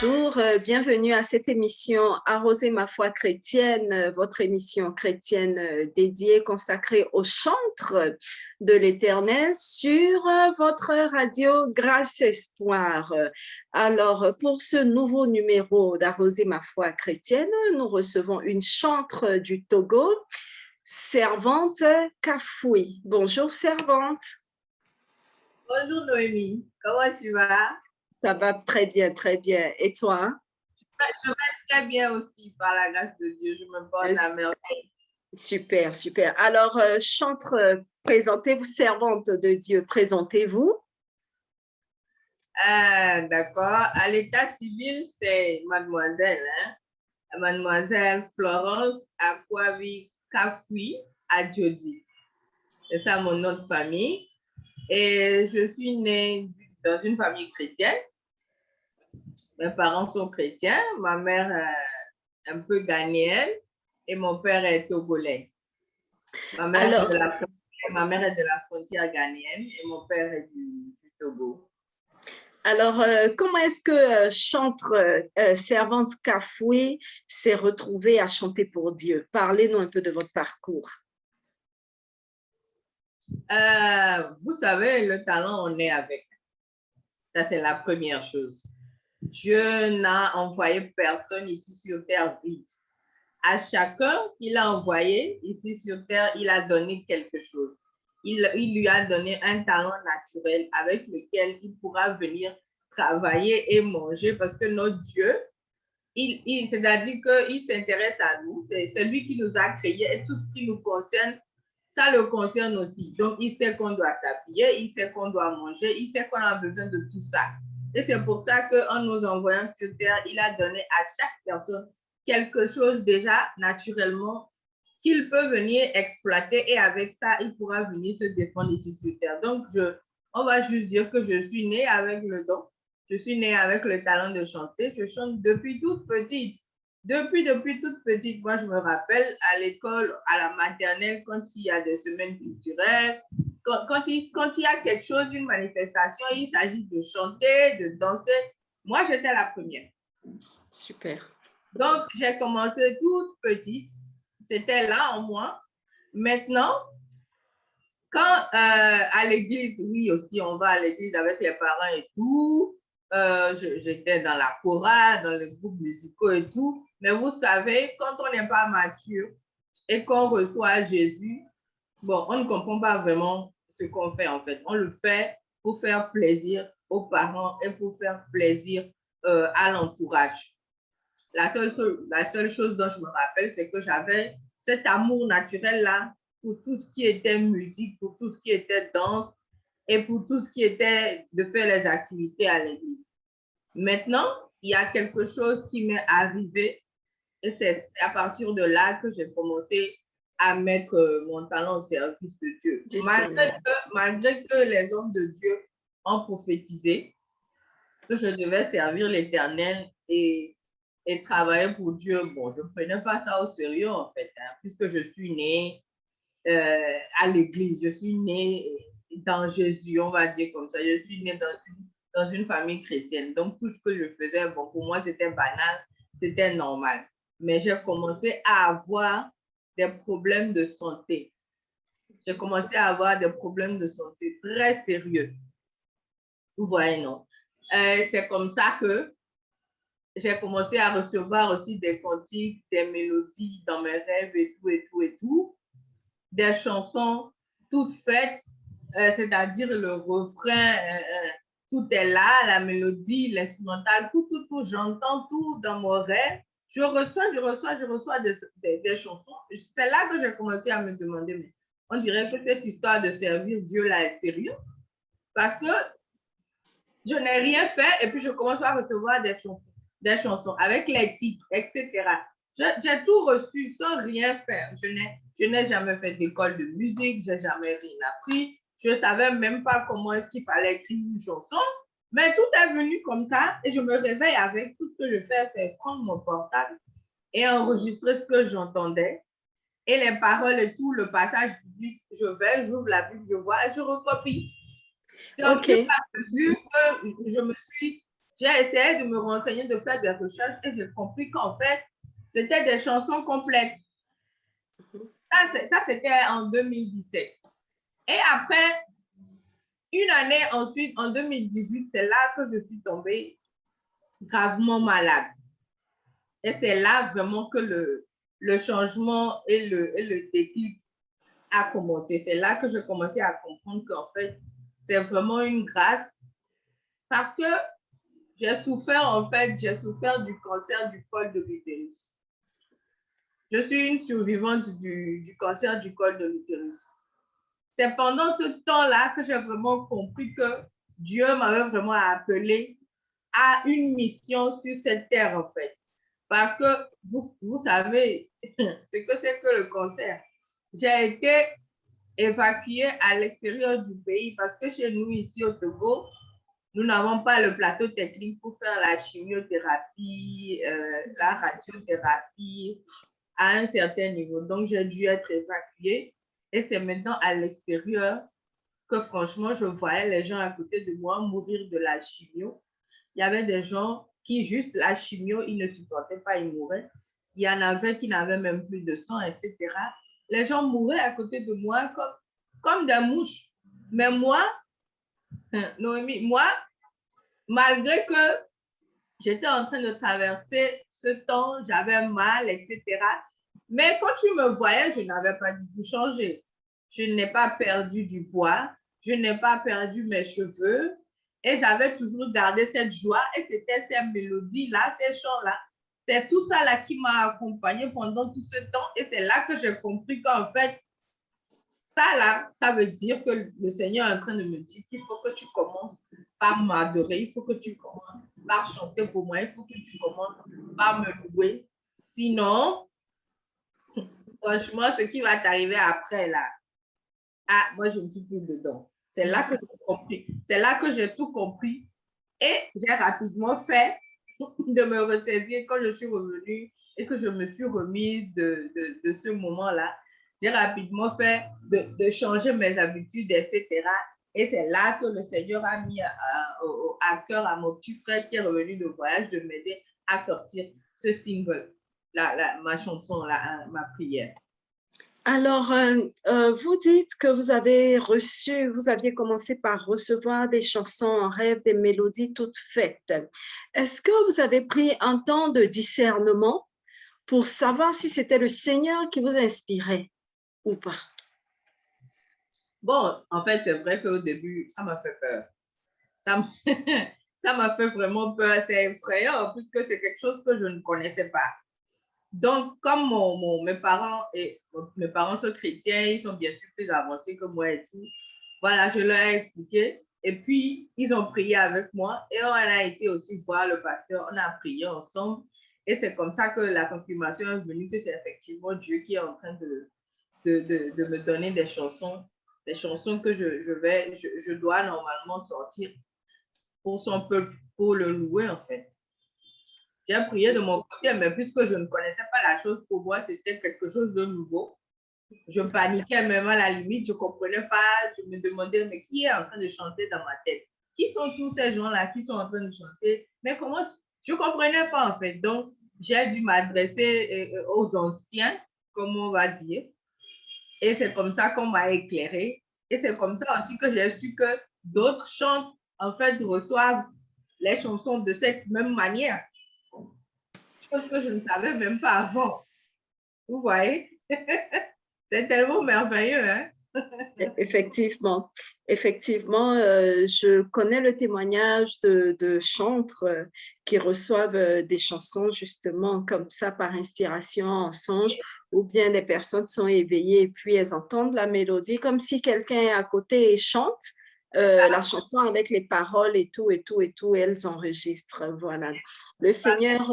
Bonjour, bienvenue à cette émission Arroser ma foi chrétienne, votre émission chrétienne dédiée, consacrée au chantre de l'Éternel sur votre radio Grâce Espoir. Alors, pour ce nouveau numéro d'Arroser ma foi chrétienne, nous recevons une chantre du Togo, Servante Kafoui. Bonjour, Servante. Bonjour Noémie, comment tu vas? Ça va très bien, très bien. Et toi? Je vais très bien aussi, par la grâce de Dieu. Je me porte à merveille. Super, super. Alors, chantre, présentez-vous, servante de Dieu, présentez-vous. D'accord. À l'état civil, c'est mademoiselle, hein? Mademoiselle Florence Akwavi Kafoui Adjodi. C'est ça mon nom de famille. Et je suis née dans une famille chrétienne. Mes parents sont chrétiens. Ma mère est un peu ghanéenne et mon père est togolais. Ma mère est de la frontière ghanéenne et mon père est du Togo. Alors, comment est-ce que chantre servante Kafoui s'est retrouvée à chanter pour Dieu? Parlez-nous un peu de votre parcours. Vous savez, le talent, on est avec. Ça, c'est la première chose. Dieu n'a envoyé personne ici sur terre vide. À chacun qu'il a envoyé ici sur terre, il a donné quelque chose. Il lui a donné un talent naturel avec lequel il pourra venir travailler et manger parce que notre Dieu, c'est-à-dire qu'il s'intéresse à nous. C'est lui qui nous a créés et tout ce qui nous concerne, ça le concerne aussi. Donc, il sait qu'on doit s'habiller, il sait qu'on doit manger, il sait qu'on a besoin de tout ça. Et c'est pour ça qu'en nous envoyant sur terre, il a donné à chaque personne quelque chose déjà naturellement qu'il peut venir exploiter et avec ça, il pourra venir se défendre ici sur terre. Donc, on va juste dire que je suis née avec le don. Je suis née avec le talent de chanter. Je chante depuis toute petite. Depuis toute petite, moi, je me rappelle à l'école, à la maternelle, quand il y a des semaines culturelles, quand il y a quelque chose, une manifestation, il s'agit de chanter, de danser. Moi, j'étais la première. Super. Donc, j'ai commencé toute petite. C'était là en moi. Maintenant, quand à l'église, oui aussi, on va à l'église avec les parents et tout. J'étais dans la chorale, dans les groupes musicaux et tout. Mais vous savez, quand on n'est pas mature et qu'on reçoit Jésus, bon, on ne comprend pas vraiment ce qu'on fait en fait. On le fait pour faire plaisir aux parents et pour faire plaisir à l'entourage. La seule chose dont je me rappelle, c'est que j'avais cet amour naturel-là pour tout ce qui était musique, pour tout ce qui était danse et pour tout ce qui était de faire les activités à l'église. Maintenant, il y a quelque chose qui m'est arrivé et c'est à partir de là que j'ai commencé à mettre mon talent au service de Dieu. Malgré que les hommes de Dieu ont prophétisé que je devais servir l'Éternel et travailler pour Dieu, bon, je ne prenais pas ça au sérieux en fait, hein, puisque je suis née à l'église, je suis née dans Jésus, on va dire comme ça, je suis née dans une famille chrétienne. Donc, tout ce que je faisais, bon, pour moi, c'était banal, c'était normal. Mais j'ai commencé à avoir des problèmes de santé. J'ai commencé à avoir des problèmes de santé très sérieux. Vous voyez, non? C'est comme ça que j'ai commencé à recevoir aussi des cantiques, des mélodies dans mes rêves et tout, et tout, et tout. Des chansons toutes faites, c'est-à-dire le refrain, tout est là, la mélodie, l'instrumental, tout, j'entends tout dans mon rêve. Je reçois des chansons. C'est là que j'ai commencé à me demander, mais on dirait que cette histoire de servir Dieu là est sérieux. Parce que je n'ai rien fait et puis je commence à recevoir des chansons avec les titres, etc. J'ai tout reçu sans rien faire. Je n'ai jamais fait d'école de musique, je n'ai jamais rien appris. Je ne savais même pas comment est-ce qu'il fallait écrire une chanson. Mais tout est venu comme ça et je me réveille avec tout ce que je fais, c'est prendre mon portable et enregistrer ce que j'entendais. Et les paroles et tout, le passage biblique, j'ouvre la Bible, je vois et je recopie. C'est en plus à mesure que je me suis j'ai essayé de me renseigner, de faire des recherches et j'ai compris qu'en fait, c'était des chansons complètes. Ça c'était en 2017. Et après, une année ensuite, en 2018, c'est là que je suis tombée gravement malade. Et c'est là vraiment que le changement et le déclic a commencé. C'est là que je commençais à comprendre qu'en fait, c'est vraiment une grâce parce que j'ai souffert du cancer du col de l'utérus. Je suis une survivante du cancer du col de l'utérus. C'est pendant ce temps-là que j'ai vraiment compris que Dieu m'avait vraiment appelé à une mission sur cette terre, en fait. Parce que vous savez ce que c'est que le cancer. J'ai été évacuée à l'extérieur du pays parce que chez nous, ici au Togo, nous n'avons pas le plateau technique pour faire la chimiothérapie, la radiothérapie à un certain niveau. Donc, j'ai dû être évacuée. Et c'est maintenant à l'extérieur que franchement, je voyais les gens à côté de moi mourir de la chimio. Il y avait des gens qui, juste la chimio, ils ne supportaient pas, ils mouraient. Il y en avait qui n'avaient même plus de sang, etc. Les gens mouraient à côté de moi comme des mouches. Mais moi, Noémie, moi, malgré que j'étais en train de traverser ce temps, j'avais mal, etc. Mais quand tu me voyais, je n'avais pas du tout changé. Je n'ai pas perdu du poids, je n'ai pas perdu mes cheveux et j'avais toujours gardé cette joie et c'était ces mélodies-là, ces chants-là. C'est tout ça là qui m'a accompagnée pendant tout ce temps et c'est là que j'ai compris qu'en fait, ça là, ça veut dire que le Seigneur est en train de me dire qu'il faut que tu commences par m'adorer, il faut que tu commences par chanter pour moi, il faut que tu commences par me louer. Sinon, franchement, ce qui va t'arriver après là, ah, moi je ne suis plus dedans. C'est là que j'ai compris. C'est là que j'ai tout compris. Et j'ai rapidement fait de me ressaisir quand je suis revenue et que je me suis remise de ce moment-là. J'ai rapidement fait de changer mes habitudes, etc. Et c'est là que le Seigneur a mis à cœur à mon petit frère qui est revenu de voyage de m'aider à sortir ce single, ma chanson, ma prière. Alors, vous dites que vous aviez commencé par recevoir des chansons en rêve, des mélodies toutes faites. Est-ce que vous avez pris un temps de discernement pour savoir si c'était le Seigneur qui vous inspirait ou pas? Bon, en fait, c'est vrai qu'au début, ça m'a fait peur. Ça m'a fait vraiment peur. C'est effrayant puisque c'est quelque chose que je ne connaissais pas. Donc, comme mes parents sont chrétiens, ils sont bien sûr plus avancés que moi et tout. Voilà, je leur ai expliqué. Et puis, ils ont prié avec moi et on a été aussi voir le pasteur. On a prié ensemble. Et c'est comme ça que la confirmation est venue que c'est effectivement Dieu qui est en train de me donner des chansons que je dois normalement sortir pour son peuple, pour le louer en fait. J'ai prié de mon côté, mais puisque je ne connaissais pas la chose, pour moi, c'était quelque chose de nouveau. Je paniquais même à la limite, je ne comprenais pas, je me demandais, mais qui est en train de chanter dans ma tête? Qui sont tous ces gens-là qui sont en train de chanter? Mais comment? Je ne comprenais pas en fait. Donc, j'ai dû m'adresser aux anciens, comme on va dire. Et c'est comme ça qu'on m'a éclairé. Et c'est comme ça aussi que j'ai su que d'autres chantent, en fait, reçoivent les chansons de cette même manière. Chose que je ne savais même pas avant. Vous voyez? C'est tellement merveilleux, hein? Effectivement, je connais le témoignage de chantres qui reçoivent des chansons justement comme ça par inspiration, en songe, ou bien des personnes sont éveillées et puis elles entendent la mélodie comme si quelqu'un est à côté et chante la chanson avec les paroles et tout, elles enregistrent. Voilà. Le Seigneur,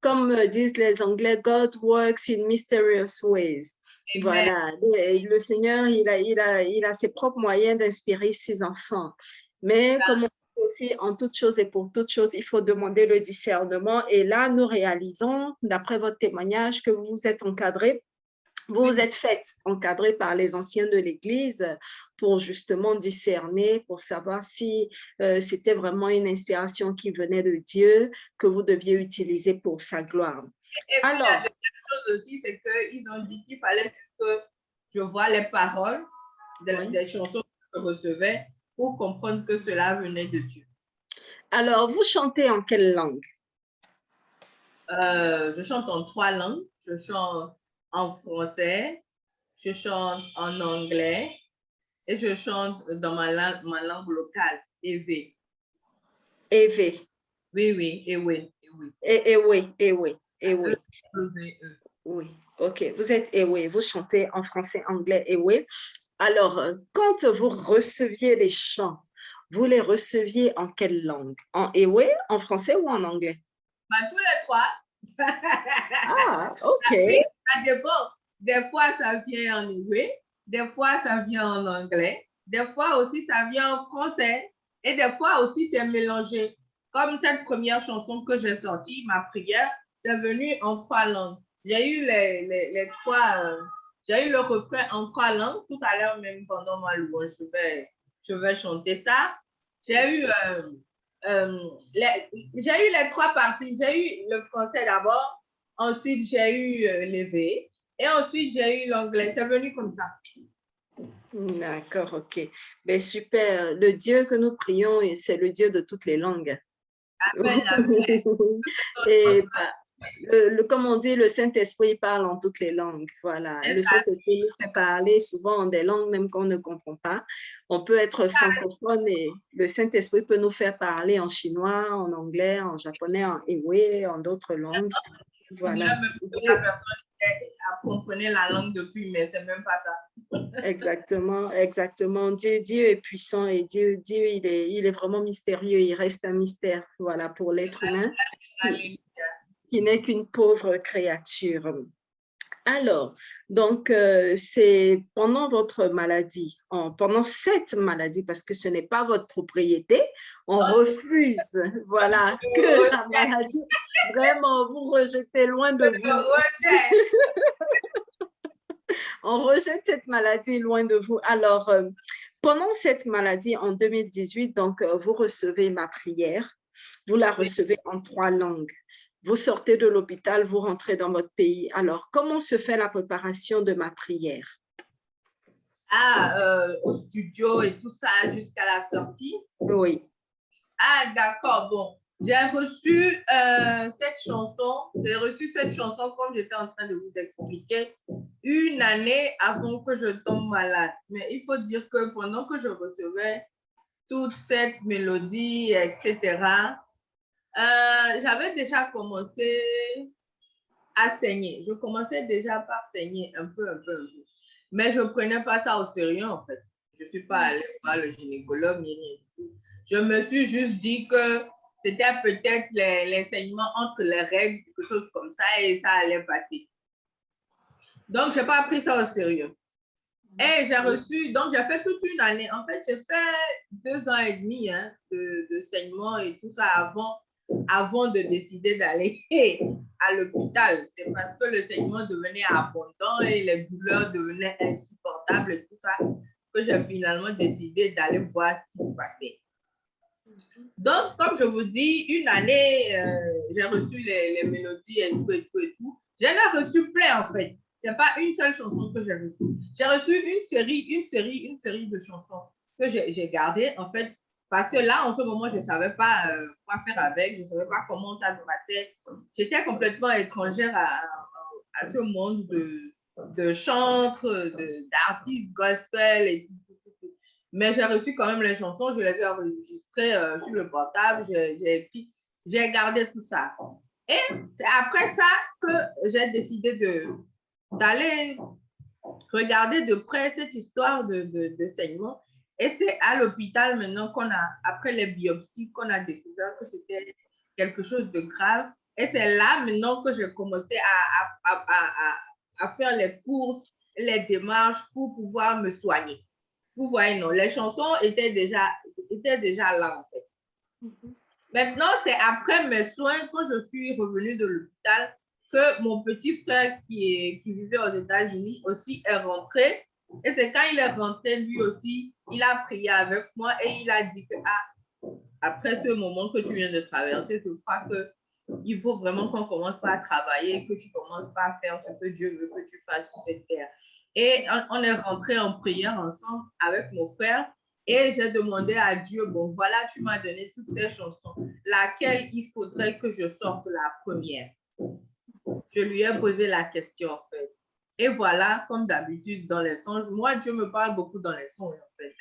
comme disent les Anglais, God works in mysterious ways. Amen. Voilà, et le Seigneur, il a ses propres moyens d'inspirer ses enfants. Mais comme on dit aussi, en toute chose et pour toute chose, il faut demander le discernement. Et là, nous réalisons, d'après votre témoignage, que vous vous êtes encadré Vous vous êtes fait encadrer par les anciens de l'Église pour justement discerner, pour savoir si c'était vraiment une inspiration qui venait de Dieu, que vous deviez utiliser pour sa gloire. Et puis, la deuxième chose aussi, c'est qu'ils ont dit qu'il fallait juste que je vois les paroles des chansons que je recevais pour comprendre que cela venait de Dieu. Alors, vous chantez en quelle langue? Je chante en 3 langues. Je chante en français, je chante en anglais et je chante dans ma langue locale, Ewe. Ewe. Oui, oui, Ewe. Ewe. E-W-E. Oui, ok. Vous êtes Ewe, vous chantez en français, anglais, Ewe. Alors, quand vous receviez les chants, vous les receviez en quelle langue? En Ewe, en français ou en anglais? Ben, tous les 3. Ah, ok. Ça dépend. Des fois, ça vient en Ewe, des fois, ça vient en anglais, des fois aussi, ça vient en français, et des fois aussi, c'est mélangé. Comme cette première chanson que j'ai sortie, ma prière, c'est venu en 3 langues. J'ai eu les 3, j'ai eu le refrain en 3 langues. Tout à l'heure, même pendant ma louange, je vais chanter ça. J'ai eu les 3 parties. J'ai eu le français d'abord, ensuite j'ai eu l'éveil et ensuite j'ai eu l'anglais. C'est venu comme ça. D'accord, ok. Ben, super. Le Dieu que nous prions, c'est le Dieu de toutes les langues. Amen, amen. Et comme on dit, le Saint-Esprit parle en toutes les langues. Voilà. Le Saint-Esprit nous fait parler souvent en des langues même qu'on ne comprend pas. On peut être francophone et le Saint-Esprit peut nous faire parler en chinois, en anglais, en japonais, en ewe, en d'autres langues. Voilà. La personne comprenait la langue depuis, mais c'est même pas ça. Exactement, exactement. Dieu est puissant et Dieu il est vraiment mystérieux. Il reste un mystère, voilà, pour l'être humain qui n'est qu'une pauvre créature. Alors, donc, c'est pendant votre maladie, pendant cette maladie, parce que ce n'est pas votre propriété, on refuse, voilà, que la maladie, vraiment, vous rejetez loin de vous. On rejette cette maladie loin de vous. Alors, pendant cette maladie, en 2018, donc, vous recevez ma prière, vous la recevez en 3 langues. Vous sortez de l'hôpital, vous rentrez dans votre pays. Alors, comment se fait la préparation de ma prière? Au studio et tout ça jusqu'à la sortie? Oui. Ah, d'accord, bon. J'ai reçu cette chanson, comme j'étais en train de vous expliquer, 1 année avant que je tombe malade. Mais il faut dire que pendant que je recevais toute cette mélodie, etc., j'avais déjà commencé à saigner. Je commençais déjà par saigner un peu. Mais je ne prenais pas ça au sérieux, en fait. Je ne suis pas allée voir le gynécologue ni rien du tout. Je me suis juste dit que c'était peut-être les saignements entre les règles, quelque chose comme ça, et ça allait passer. Donc, je n'ai pas pris ça au sérieux. Et donc j'ai fait toute 1 année. En fait, j'ai fait 2 ans et demi de saignement et tout ça avant de décider d'aller à l'hôpital. C'est parce que le saignement devenait abondant et les douleurs devenaient insupportables et tout ça que j'ai finalement décidé d'aller voir ce qui se passait. Donc, comme je vous dis, 1 année, j'ai reçu les mélodies et tout. J'en ai reçu plein en fait. C'est pas une seule chanson que j'ai reçue. J'ai reçu une série de chansons que j'ai gardées en fait parce que là, en ce moment, je ne savais pas quoi faire avec, je ne savais pas comment ça se passait. J'étais complètement étrangère à ce monde de chantres, d'artistes gospel et tout. Mais j'ai reçu quand même les chansons, je les ai enregistrées sur le portable, j'ai écrit, j'ai gardé tout ça. Et c'est après ça que j'ai décidé d'aller regarder de près cette histoire de saignement. Et c'est à l'hôpital maintenant après les biopsies, qu'on a découvert que c'était quelque chose de grave. Et c'est là maintenant que j'ai commencé à faire les courses, les démarches pour pouvoir me soigner. Vous voyez, non, les chansons étaient déjà là, en fait. Maintenant, c'est après mes soins, quand je suis revenue de l'hôpital, que mon petit frère qui vivait aux États-Unis aussi est rentré. Et c'est quand il est rentré, lui aussi, il a prié avec moi et il a dit que après ce moment que tu viens de traverser, je crois qu'il faut vraiment qu'on commence par travailler, que tu commences par faire ce que Dieu veut que tu fasses sur cette terre. Et on est rentré en prière ensemble avec mon frère et j'ai demandé à Dieu, bon voilà, tu m'as donné toutes ces chansons, laquelle il faudrait que je sorte la première. Je lui ai posé la question en fait. Et voilà, comme d'habitude dans les songes, moi Dieu me parle beaucoup dans les songes en fait.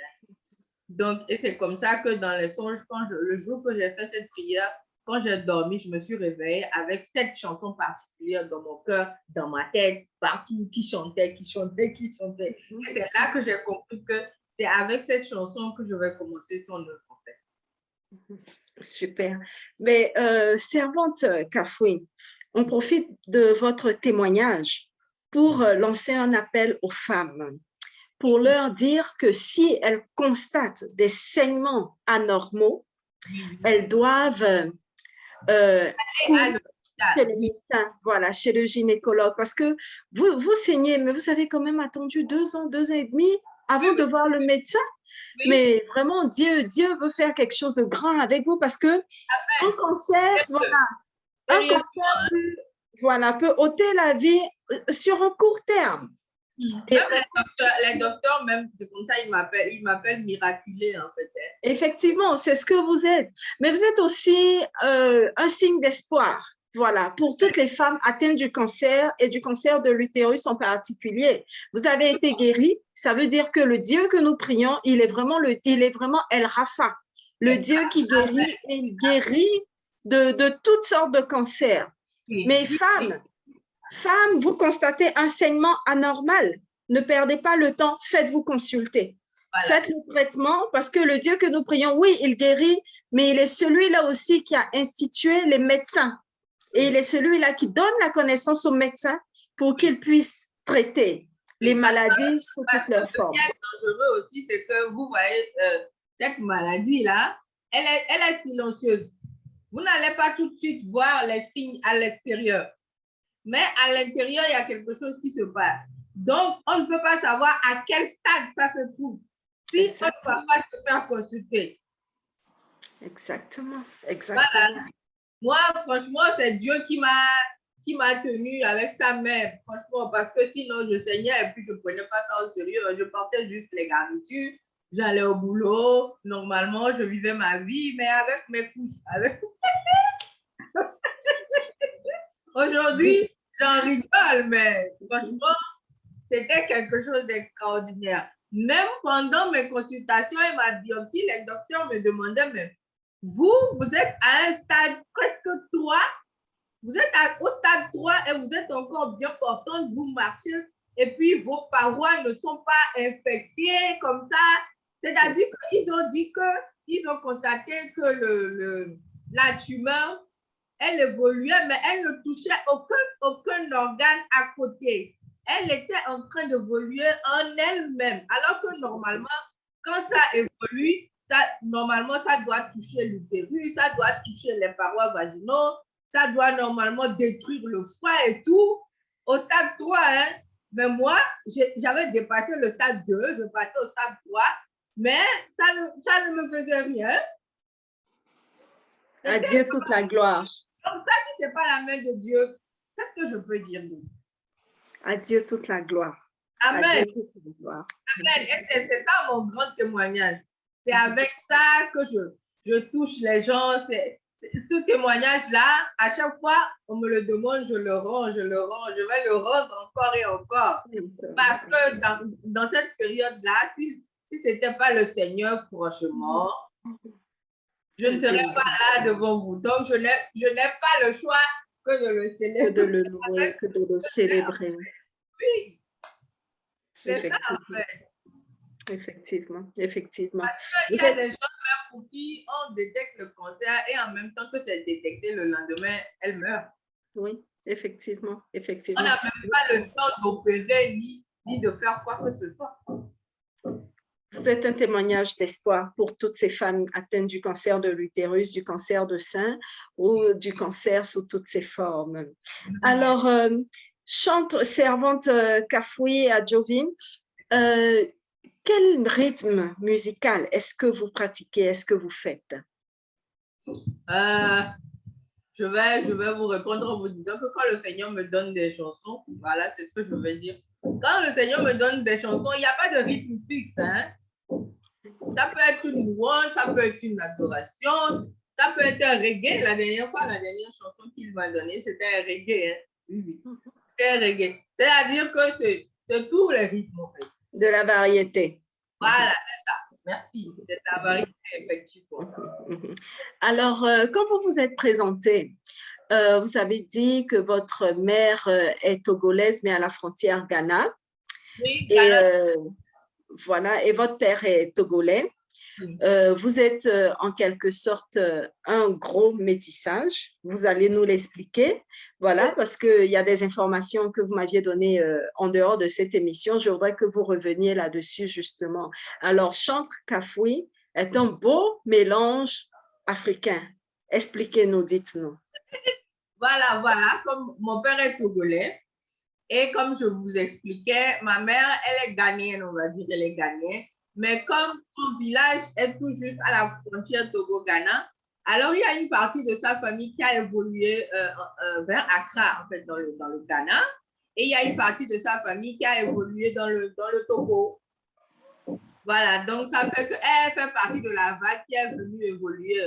Donc, et c'est comme ça que dans les songes, le jour que j'ai fait cette prière, quand j'ai dormi, je me suis réveillée avec cette chanson particulière dans mon cœur, dans ma tête, partout, qui chantait. Et c'est là que j'ai compris que c'est avec cette chanson que je vais commencer son œuvre en fait. Super. Mais servante Kafoué, on profite de votre témoignage pour lancer un appel aux femmes, pour leur dire que si elles constatent des saignements anormaux, elles doivent chez le médecin, voilà, chez le gynécologue, parce que vous saignez, mais vous avez quand même attendu 2 ans, 2 ans et demi avant de voir le médecin. Mais vraiment, Dieu veut faire quelque chose de grand avec vous parce que un cancer, peut ôter la vie sur un court terme. Même les docteurs, même, c'est comme ça, ils m'appellent miraculée, en fait. Effectivement, c'est ce que vous êtes. Mais vous êtes aussi un signe d'espoir, voilà, pour toutes les femmes atteintes du cancer et du cancer de l'utérus en particulier. Vous avez été guérie, ça veut dire que le Dieu que nous prions, il est vraiment El Rapha, le Dieu qui guérit, et il guérit de toutes sortes de cancers. Mais femmes, vous constatez un saignement anormal, ne perdez pas le temps, faites-vous consulter. Voilà. Faites le traitement parce que le Dieu que nous prions, oui, il guérit, mais il est celui-là aussi qui a institué les médecins. Et il est celui-là qui donne la connaissance aux médecins pour qu'ils puissent traiter les maladies sous toutes leurs formes. Ce qui est dangereux aussi, c'est que vous voyez, cette maladie-là, elle est silencieuse. Vous n'allez pas tout de suite voir les signes à l'extérieur. Mais à l'intérieur, il y a quelque chose qui se passe. Donc, on ne peut pas savoir à quel stade ça se trouve si on ne va pas se faire consulter. Exactement. Voilà. Moi, franchement, c'est Dieu qui m'a tenu avec sa main, franchement, parce que sinon, je saignais et puis je ne prenais pas ça au sérieux. Je portais juste les garnitures, j'allais au boulot, normalement, je vivais ma vie, mais avec mes couches. Aujourd'hui, j'en rigole, mais franchement, c'était quelque chose d'extraordinaire. Même pendant mes consultations et ma biopsie, les docteurs me demandaient, mais vous êtes à un stade presque 3, vous êtes au stade 3 et vous êtes encore bien portante, vous marchez et puis vos parois ne sont pas infectées comme ça. C'est-à-dire qu'ils ont dit qu'ils ont constaté que la tumeur, elle évoluait, mais elle ne touchait aucun organe à côté. Elle était en train d'évoluer en elle-même. Alors que normalement, quand ça évolue, normalement, ça doit toucher l'utérus, ça doit toucher les parois vaginaux, ça doit normalement détruire le foie et tout. Au stade 3, hein, mais moi, j'avais dépassé le stade 2, je partais au stade 3, mais ça ne me faisait rien. À Dieu toute la gloire. Donc ça, si ce n'est pas la main de Dieu, c'est ce que je peux dire. À Dieu toute la gloire. Amen. À Dieu toute la gloire. Amen. Et c'est ça mon grand témoignage. C'est avec ça que je touche les gens. Ce témoignage-là, à chaque fois, on me le demande, je le rends. Je vais le rendre encore et encore. Parce que dans cette période-là, si ce n'était pas le Seigneur, franchement, je ne serais pas là devant vous. Donc, je n'ai pas le choix que de le célébrer. Que de le louer, que de le célébrer. Oui. C'est ça, en fait. Effectivement. Parce qu'il y a des gens même pour qui on détecte le cancer et en même temps que c'est détecté, le lendemain, elle meurt. Oui, effectivement. On n'a même pas le temps d'opérer ni de faire quoi que ce soit. Vous êtes un témoignage d'espoir pour toutes ces femmes atteintes du cancer de l'utérus, du cancer de sein ou du cancer sous toutes ses formes. Alors, servante Kafoué à Jovin, quel rythme musical est-ce que vous pratiquez, est-ce que vous faites? Je vais vous répondre en vous disant que quand le Seigneur me donne des chansons, voilà, c'est ce que je vais dire. Quand le Seigneur me donne des chansons, il n'y a pas de rythme fixe. Hein? Ça peut être une louange, ça peut être une adoration, ça peut être un reggae. La dernière chanson qu'il m'a donnée, c'était un reggae. Hein? Oui, oui. C'était un reggae. C'est-à-dire que c'est tous les rythmes, en fait. De la variété. Voilà, c'est ça. Merci. C'est la variété, effectivement. Alors, quand vous vous êtes présenté, vous avez dit que votre mère est togolaise, mais à la frontière Ghana. Oui, Ghana. Et voilà, et votre père est togolais. Vous êtes en quelque sorte un gros métissage. Vous allez nous l'expliquer. Voilà, parce qu'il y a des informations que vous m'aviez données en dehors de cette émission. Je voudrais que vous reveniez là-dessus, justement. Alors, chantre Kafoué est un beau mélange africain. Expliquez-nous, dites-nous. Voilà. Comme mon père est togolais, et comme je vous expliquais, ma mère, elle est ghanéenne, on va dire, elle est ghanéenne. Mais comme son village est tout juste à la frontière Togo-Ghana, alors il y a une partie de sa famille qui a évolué vers Accra, en fait, dans le Ghana. Et il y a une partie de sa famille qui a évolué dans le Togo. Voilà, donc ça fait qu'elle fait partie de la vague qui est venue évoluer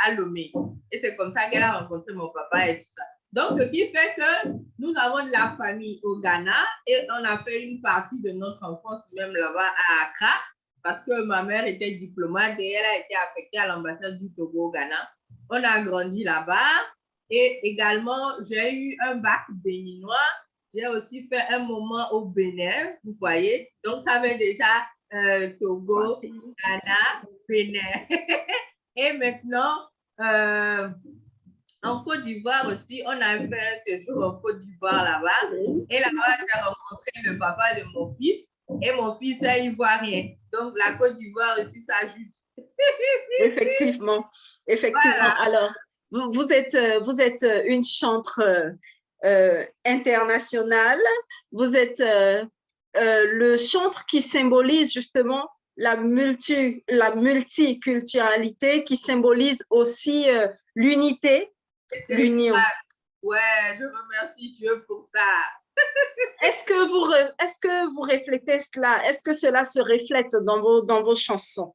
à Lomé. Et c'est comme ça qu'elle a rencontré mon papa et tout ça. Donc, ce qui fait que nous avons de la famille au Ghana et on a fait une partie de notre enfance même là-bas à Accra parce que ma mère était diplomate et elle a été affectée à l'ambassade du Togo au Ghana. On a grandi là-bas et également, j'ai eu un bac béninois. J'ai aussi fait un moment au Bénin, vous voyez. Donc, ça fait déjà Togo, Ghana, Bénin. Et maintenant, en Côte d'Ivoire aussi, on a fait un séjour en Côte d'Ivoire là-bas. Et là-bas, j'ai rencontré le papa de mon fils. Et mon fils est ivoirien. Donc, la Côte d'Ivoire aussi s'ajoute. Effectivement. Voilà. Alors, vous êtes une chantre internationale. Vous êtes le chantre qui symbolise justement la multiculturalité, qui symbolise aussi l'unité, l'union. Ouais, je remercie Dieu pour ça. Est-ce que vous reflétez cela? Est-ce que cela se reflète dans vos chansons?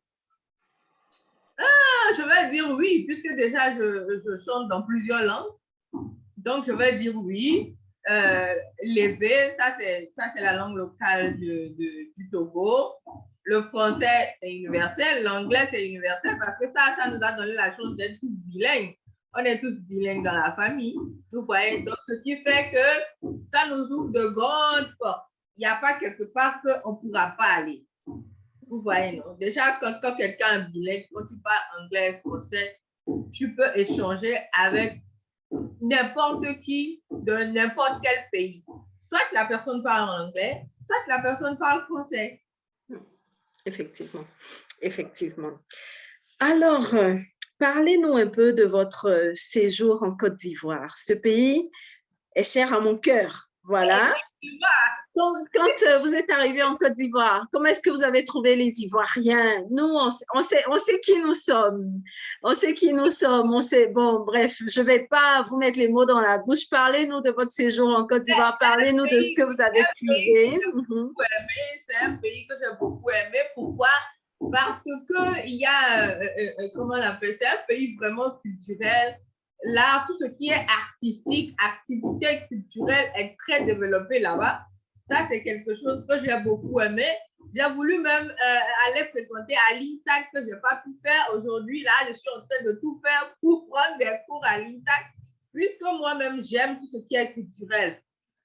Je vais dire oui, puisque déjà je chante dans plusieurs langues. Donc, je vais dire oui. L'évé, ça c'est la langue locale du Togo. Le français, c'est universel. L'anglais, c'est universel parce que ça nous a donné la chance d'être tous bilingues. On est tous bilingues dans la famille. Vous voyez, donc ce qui fait que ça nous ouvre de grandes portes. Il n'y a pas quelque part qu'on ne pourra pas aller. Vous voyez, non? Déjà, quand quelqu'un est bilingue, quand tu parles anglais, français, tu peux échanger avec n'importe qui de n'importe quel pays. Soit la personne parle anglais, soit la personne parle français. Effectivement. Alors, parlez-nous un peu de votre séjour en Côte d'Ivoire. Ce pays est cher à mon cœur. Voilà. Donc, quand vous êtes arrivé en Côte d'Ivoire, comment est-ce que vous avez trouvé les Ivoiriens? Nous, on sait qui nous sommes. On sait qui nous sommes. On sait, bon, bref, je ne vais pas vous mettre les mots dans la bouche. Parlez-nous de votre séjour en Côte d'Ivoire. Parlez-nous de ce que vous avez puisé. C'est un pays que j'ai beaucoup aimé. Pourquoi? Parce qu'il y a, comment on appelle ça, un pays vraiment culturel. L'art, tout ce qui est artistique, activité culturelle est très développé là-bas. Ça, c'est quelque chose que j'ai beaucoup aimé. J'ai voulu même aller fréquenter à l'INSAC que je n'ai pas pu faire. Aujourd'hui, là, je suis en train de tout faire pour prendre des cours à l'INSAC, puisque moi-même, j'aime tout ce qui est culturel.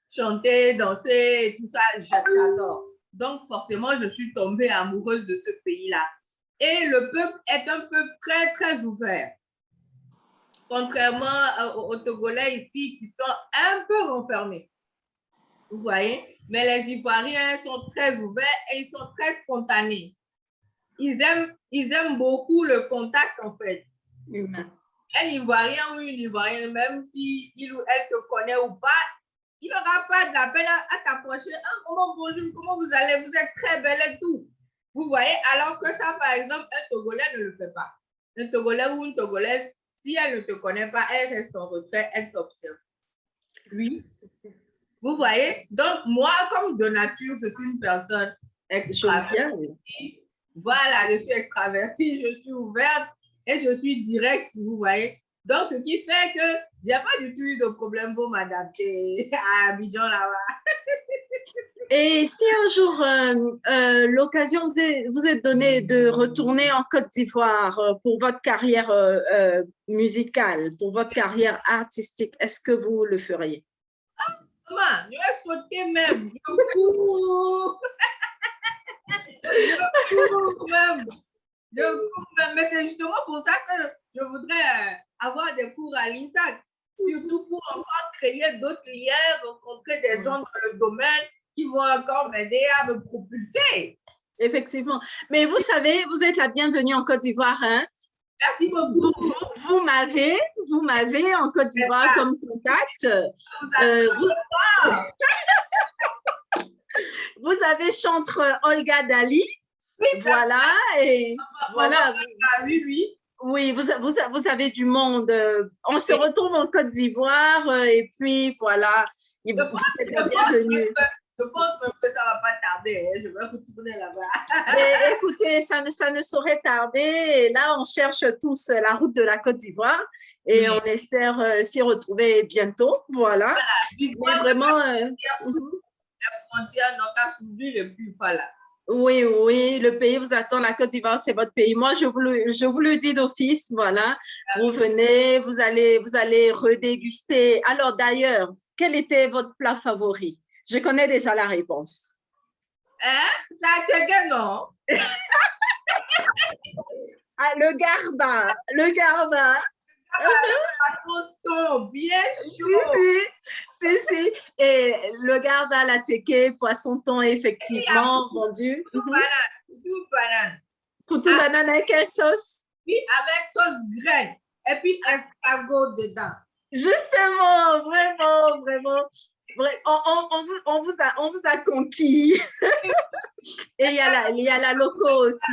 Chanter, danser, tout ça, j'adore. Donc, forcément, je suis tombée amoureuse de ce pays-là. Et le peuple est un peuple très, très ouvert. Contrairement aux Togolais ici qui sont un peu renfermés. Vous voyez? Mais les Ivoiriens sont très ouverts et ils sont très spontanés. ils aiment beaucoup le contact, en fait. Humain. Un Ivoirien ou une Ivoirienne, même si il ou elle te connaît ou pas, il n'aura pas de la peine à t'approcher. Ah, comment bonjour, comment vous allez? Vous êtes très belle et tout. Vous voyez, alors que ça, par exemple, un Togolais ne le fait pas. Un Togolais ou une Togolaise, si elle ne te connaît pas, elle reste en retrait, elle t'observe. Oui. Vous voyez? Donc, moi, comme de nature, je suis une personne extravertie. Voilà, je suis extravertie, je suis ouverte et je suis directe, vous voyez? Donc, ce qui fait que j'ai pas du tout eu de problème pour m'adapter à Abidjan là-bas. Et si un jour l'occasion vous est donnée de retourner en Côte d'Ivoire pour votre carrière musicale, pour votre carrière artistique, est-ce que vous le feriez? Maman, je vais sauter même, je cours. Je cours même. Je cours même. Mais c'est justement pour ça que je voudrais avoir des cours à l'INSAC, surtout pour encore créer d'autres liens, rencontrer des gens dans le domaine qui vont encore m'aider à me propulser. Effectivement. Mais vous savez, vous êtes la bienvenue en Côte d'Ivoire. Hein? Merci beaucoup. Vous m'avez en Côte d'Ivoire comme contact. Vous avez chantre Olga Dali. Oui, voilà. Et voilà. Oui, oui. Oui, vous avez du monde. On se retrouve en Côte d'Ivoire et puis voilà. Je pense même que ça ne va pas tarder. Hein. Je vais retourner là-bas. Écoutez, ça ne saurait tarder. Et là, on cherche tous la route de la Côte d'Ivoire et on espère s'y retrouver bientôt. Voilà. Mais vraiment. La frontière n'ont qu'à s'ouvrir et puis voilà. Oui, oui, le pays vous attend, la Côte d'Ivoire, c'est votre pays. Moi, je vous le dis d'office, voilà. Vous venez, vous allez redéguster. Alors, d'ailleurs, quel était votre plat favori? Je connais déjà la réponse. Hein? Ça te gagne, non? Ah, le garba, le garba. Bien chaud. Si. Et le garba, la teke, poisson thon, effectivement, vendu. Tout banane. Poutou banane avec quelle sauce? Oui, avec sauce graine. Et puis escargot dedans. Justement, vraiment. On vous a conquis. Et il y a la loco aussi.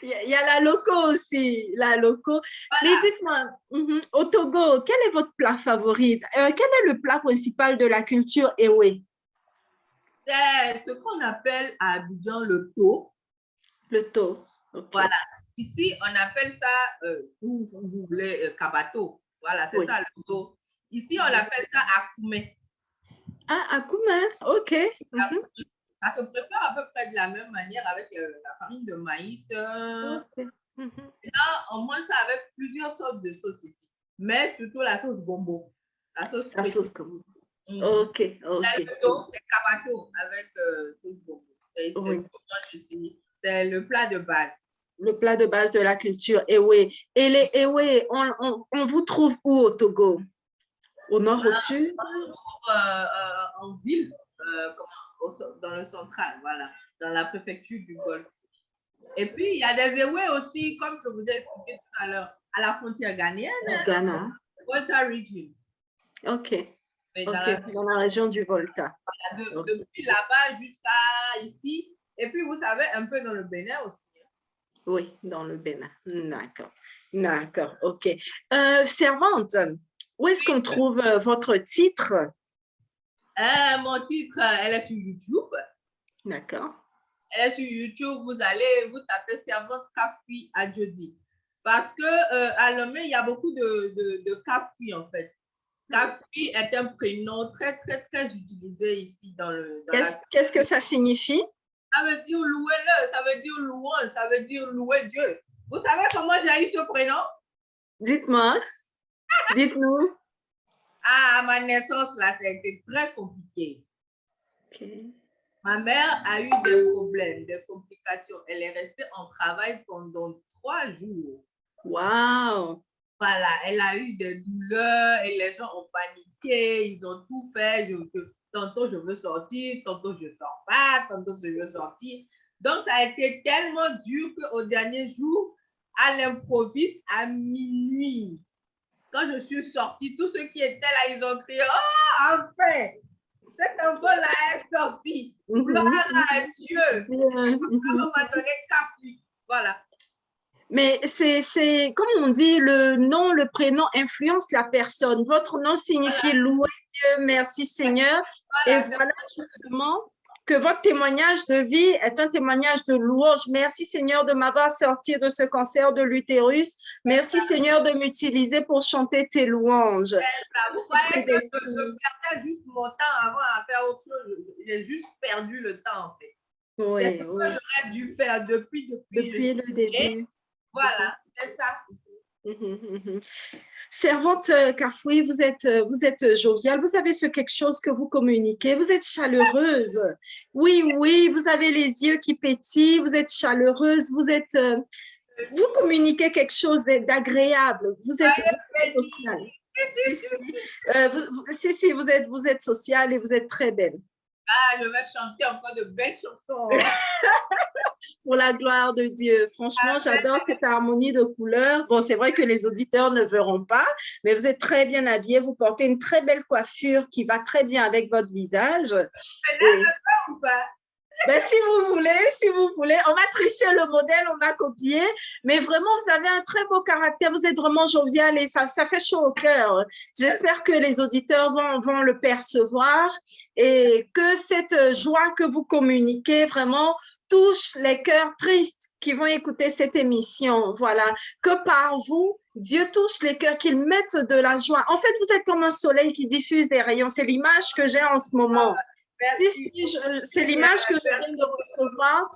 Il y a la loco aussi, la loco. Voilà. Mais dites-moi, au Togo, quel est votre plat favori? Quel est le plat principal de la culture Ewe? C'est ce qu'on appelle à Abidjan le taux. Le taux. Okay. Voilà. Ici, on appelle ça, vous voulez, kabato. Voilà, c'est ça le taux. Ici, on l'appelle ça akoumé. Ah, akoumé, ok. Ça se prépare à peu près de la même manière avec la farine de maïs. Okay. Là, on mange ça avec plusieurs sortes de sauces ici. Mais surtout la sauce gombo. La sauce gombo. Ok. C'est kabato avec sauce gombo. C'est le plat de base. Le plat de base de la culture Ewe. Et les Ewe, on vous trouve où au Togo? Au nord, au sud? On se trouve en ville, dans le central, voilà, dans la préfecture du Golfe. Et puis, il y a des Ewe aussi, comme je vous ai expliqué tout à l'heure, à la frontière ghanéenne. Du Ghana. Volta Region. Ok. Dans la région du Volta. Voilà, depuis là-bas jusqu'à ici. Et puis, vous savez, un peu dans le Bénin aussi. Oui, dans le Bénin. D'accord, ok. Servante, où est-ce qu'on trouve votre titre? Mon titre, elle est sur YouTube. D'accord. Elle est sur YouTube, vous allez vous taper Servante Kafi Adjodi. Parce que à Lomé, il y a beaucoup de Kafi en fait. Kafi est un prénom très utilisé ici dans le. Qu'est-ce que ça signifie? Ça veut dire louer-le, ça veut dire louange, ça veut dire louer Dieu. Vous savez comment j'ai eu ce prénom? Dites-moi. Dites-nous. À ma naissance, là, ça a été très compliqué. Okay. Ma mère a eu des problèmes, des complications. Elle est restée en travail pendant 3 jours. Wow. Voilà, elle a eu des douleurs et les gens ont paniqué, ils ont tout fait. Tantôt je veux sortir, tantôt je sors pas, tantôt je veux sortir. Donc ça a été tellement dur qu'au dernier jour, à l'improviste, à minuit, quand je suis sortie, tous ceux qui étaient là, ils ont crié, oh, enfin, cet enfant-là est sorti. Gloire à Dieu. On m'a donné 4 filles. Voilà. Mais c'est, comme on dit, le nom, le prénom influence la personne. Votre nom signifie louer Dieu, merci Seigneur. Et voilà justement que votre témoignage de vie est un témoignage de louange. Merci Seigneur de m'avoir sorti de ce cancer de l'utérus. Merci Seigneur de m'utiliser pour chanter tes louanges. Vous croyez que je perdais juste mon temps avant à faire autre chose. J'ai juste perdu le temps en fait. Oui, c'est ce que j'aurais dû faire depuis le début. Voilà, c'est ça. Servante Kafoui, vous êtes joviale, vous avez ce quelque chose que vous communiquez, vous êtes chaleureuse. Oui, vous avez les yeux qui pétillent, vous êtes chaleureuse, vous communiquez quelque chose d'agréable, vous êtes sociale. Vous êtes sociale et vous êtes très belle. Ah, je vais chanter encore de belles chansons. Pour la gloire de Dieu. Franchement, j'adore cette harmonie de couleurs. Bon, c'est vrai que les auditeurs ne verront pas, mais vous êtes très bien habillée. Vous portez une très belle coiffure qui va très bien avec votre visage. Ou pas? Ben, si vous voulez, on va tricher le modèle, on va copier, mais vraiment, vous avez un très beau caractère, vous êtes vraiment jovial et ça fait chaud au cœur. J'espère que les auditeurs vont le percevoir et que cette joie que vous communiquez vraiment touche les cœurs tristes qui vont écouter cette émission. Voilà, que par vous, Dieu touche les cœurs, qu'il mette de la joie. En fait, vous êtes comme un soleil qui diffuse des rayons. C'est l'image que j'ai en ce moment. C'est l'image que je viens de recevoir.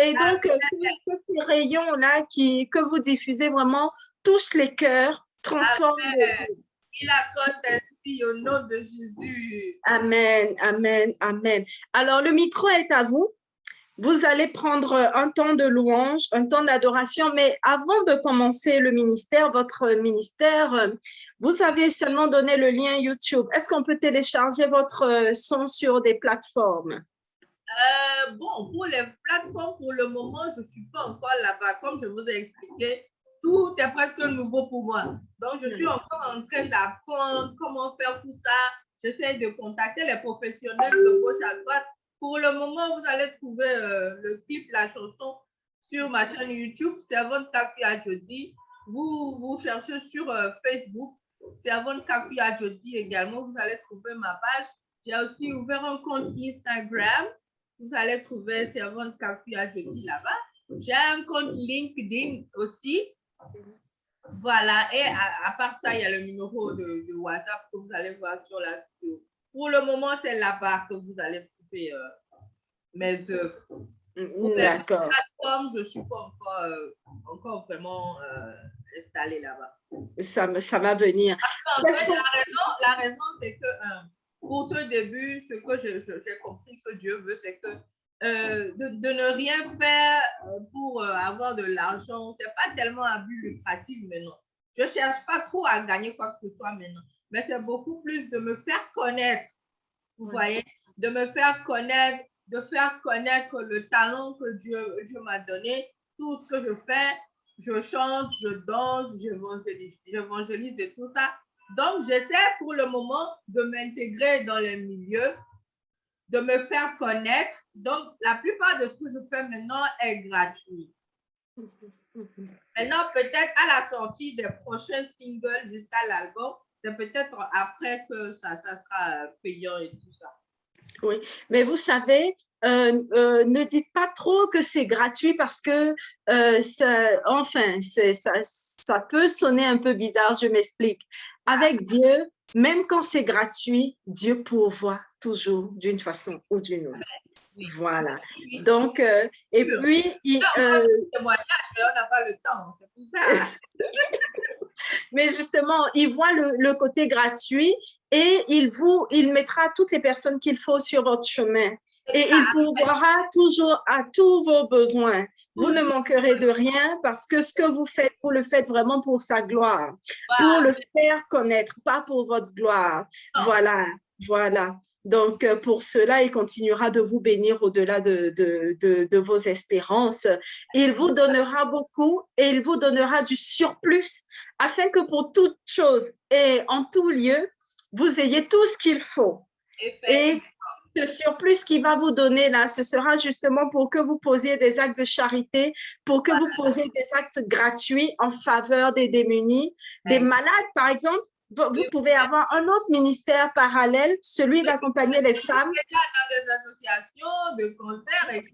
Et donc, que ces rayons-là que vous diffusez vraiment touchent les cœurs, transforment les vies. Il a soit ainsi au nom de Jésus. Amen, amen, amen. Alors, le micro est à vous. Vous allez prendre un temps de louange, un temps d'adoration, mais avant de commencer le ministère, votre ministère, vous avez seulement donné le lien YouTube. Est-ce qu'on peut télécharger votre son sur des plateformes? Bon, pour les plateformes, pour le moment, je ne suis pas encore là-bas. Comme je vous ai expliqué, tout est presque nouveau pour moi. Donc, je suis encore en train d'apprendre comment faire tout ça. J'essaie de contacter les professionnels de gauche à droite. Pour le moment, vous allez trouver le clip, la chanson sur ma chaîne YouTube, Servante Kafoui Adjodi. Vous cherchez sur Facebook, Servante Kafoui Adjodi également. Vous allez trouver ma page. J'ai aussi ouvert un compte Instagram. Vous allez trouver Servante Kafoui Adjodi là-bas. J'ai un compte LinkedIn aussi. Voilà. Et à part ça, il y a le numéro de WhatsApp que vous allez voir sur la vidéo. Pour le moment, c'est là-bas que vous allez trouver mes œuvres. D'accord. Je ne suis pas encore vraiment installée là-bas. Ça va venir. En fait, la raison, c'est que pour ce début, ce que j'ai compris que Dieu veut, c'est que de ne rien faire pour avoir de l'argent, ce n'est pas tellement un but lucratif maintenant. Je ne cherche pas trop à gagner quoi que ce soit maintenant, mais c'est beaucoup plus de me faire connaître, vous voyez, de me faire connaître, de faire connaître le talent que Dieu m'a donné, tout ce que je fais, je chante, je danse, j'évangélise et tout ça. Donc, j'essaie pour le moment de m'intégrer dans les milieux, de me faire connaître. Donc, la plupart de ce que je fais maintenant est gratuit. Maintenant, peut-être à la sortie des prochains singles jusqu'à l'album, c'est peut-être après que ça sera payant et tout ça. Oui, mais vous savez, ne dites pas trop que c'est gratuit parce que, ça peut sonner un peu bizarre, je m'explique. Avec Dieu, même quand c'est gratuit, Dieu pourvoit toujours d'une façon ou d'une autre. Oui. Voilà. Donc, et puis… témoignage, mais on n'a pas le temps, c'est pour ça. Mais justement, il voit le côté gratuit et il mettra toutes les personnes qu'il faut sur votre chemin. et il pourvoira toujours à tous vos besoins. Vous ne manquerez de rien parce que ce que vous faites, vous le faites vraiment pour sa gloire, pour le faire connaître, pas pour votre gloire. Voilà, voilà. Donc, pour cela, il continuera de vous bénir au-delà de vos espérances. Il vous donnera beaucoup et il vous donnera du surplus afin que pour toute chose et en tout lieu, vous ayez tout ce qu'il faut. Et ce surplus qu'il va vous donner là, ce sera justement pour que vous posiez des actes de charité, pour que vous posiez des actes gratuits en faveur des démunis, des malades, par exemple. Vous pouvez avoir un autre ministère parallèle, celui d'accompagner les femmes. Dans des associations de concerts, etc.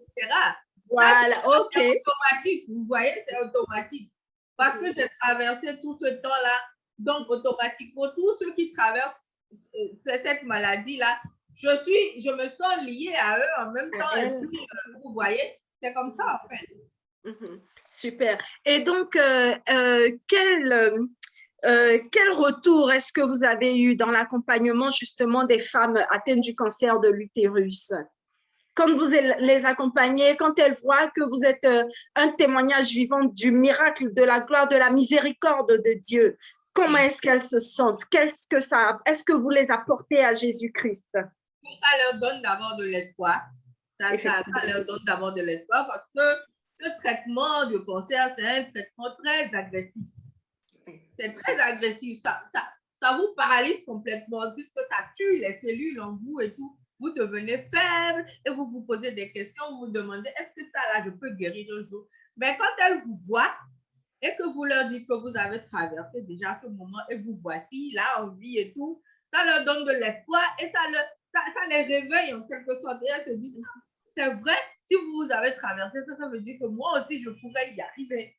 Voilà, OK. C'est automatique, vous voyez, c'est automatique. Parce que j'ai traversé tout ce temps-là, donc automatiquement, tous ceux qui traversent cette maladie-là, je me sens liée à eux en même temps. Et puis, vous voyez, c'est comme ça, en fait. Super. Et donc, quel retour est-ce que vous avez eu dans l'accompagnement justement des femmes atteintes du cancer de l'utérus? Quand vous les accompagnez, quand elles voient que vous êtes un témoignage vivant du miracle, de la gloire, de la miséricorde de Dieu, comment est-ce qu'elles se sentent? Est-ce que vous les apportez à Jésus-Christ? Ça leur donne d'abord de l'espoir. Ça leur donne d'abord de l'espoir parce que ce traitement de cancer, c'est un traitement très agressif. C'est très agressif. Ça vous paralyse complètement puisque ça tue les cellules en vous et tout. Vous devenez faible et vous vous posez des questions, vous vous demandez, est-ce que ça là, je peux guérir un jour? Mais quand elles vous voient et que vous leur dites que vous avez traversé déjà ce moment et vous voici là en vie et tout, ça leur donne de l'espoir et ça les réveille en quelque sorte. Et elles se disent, c'est vrai, si vous avez traversé ça, ça veut dire que moi aussi, je pourrais y arriver.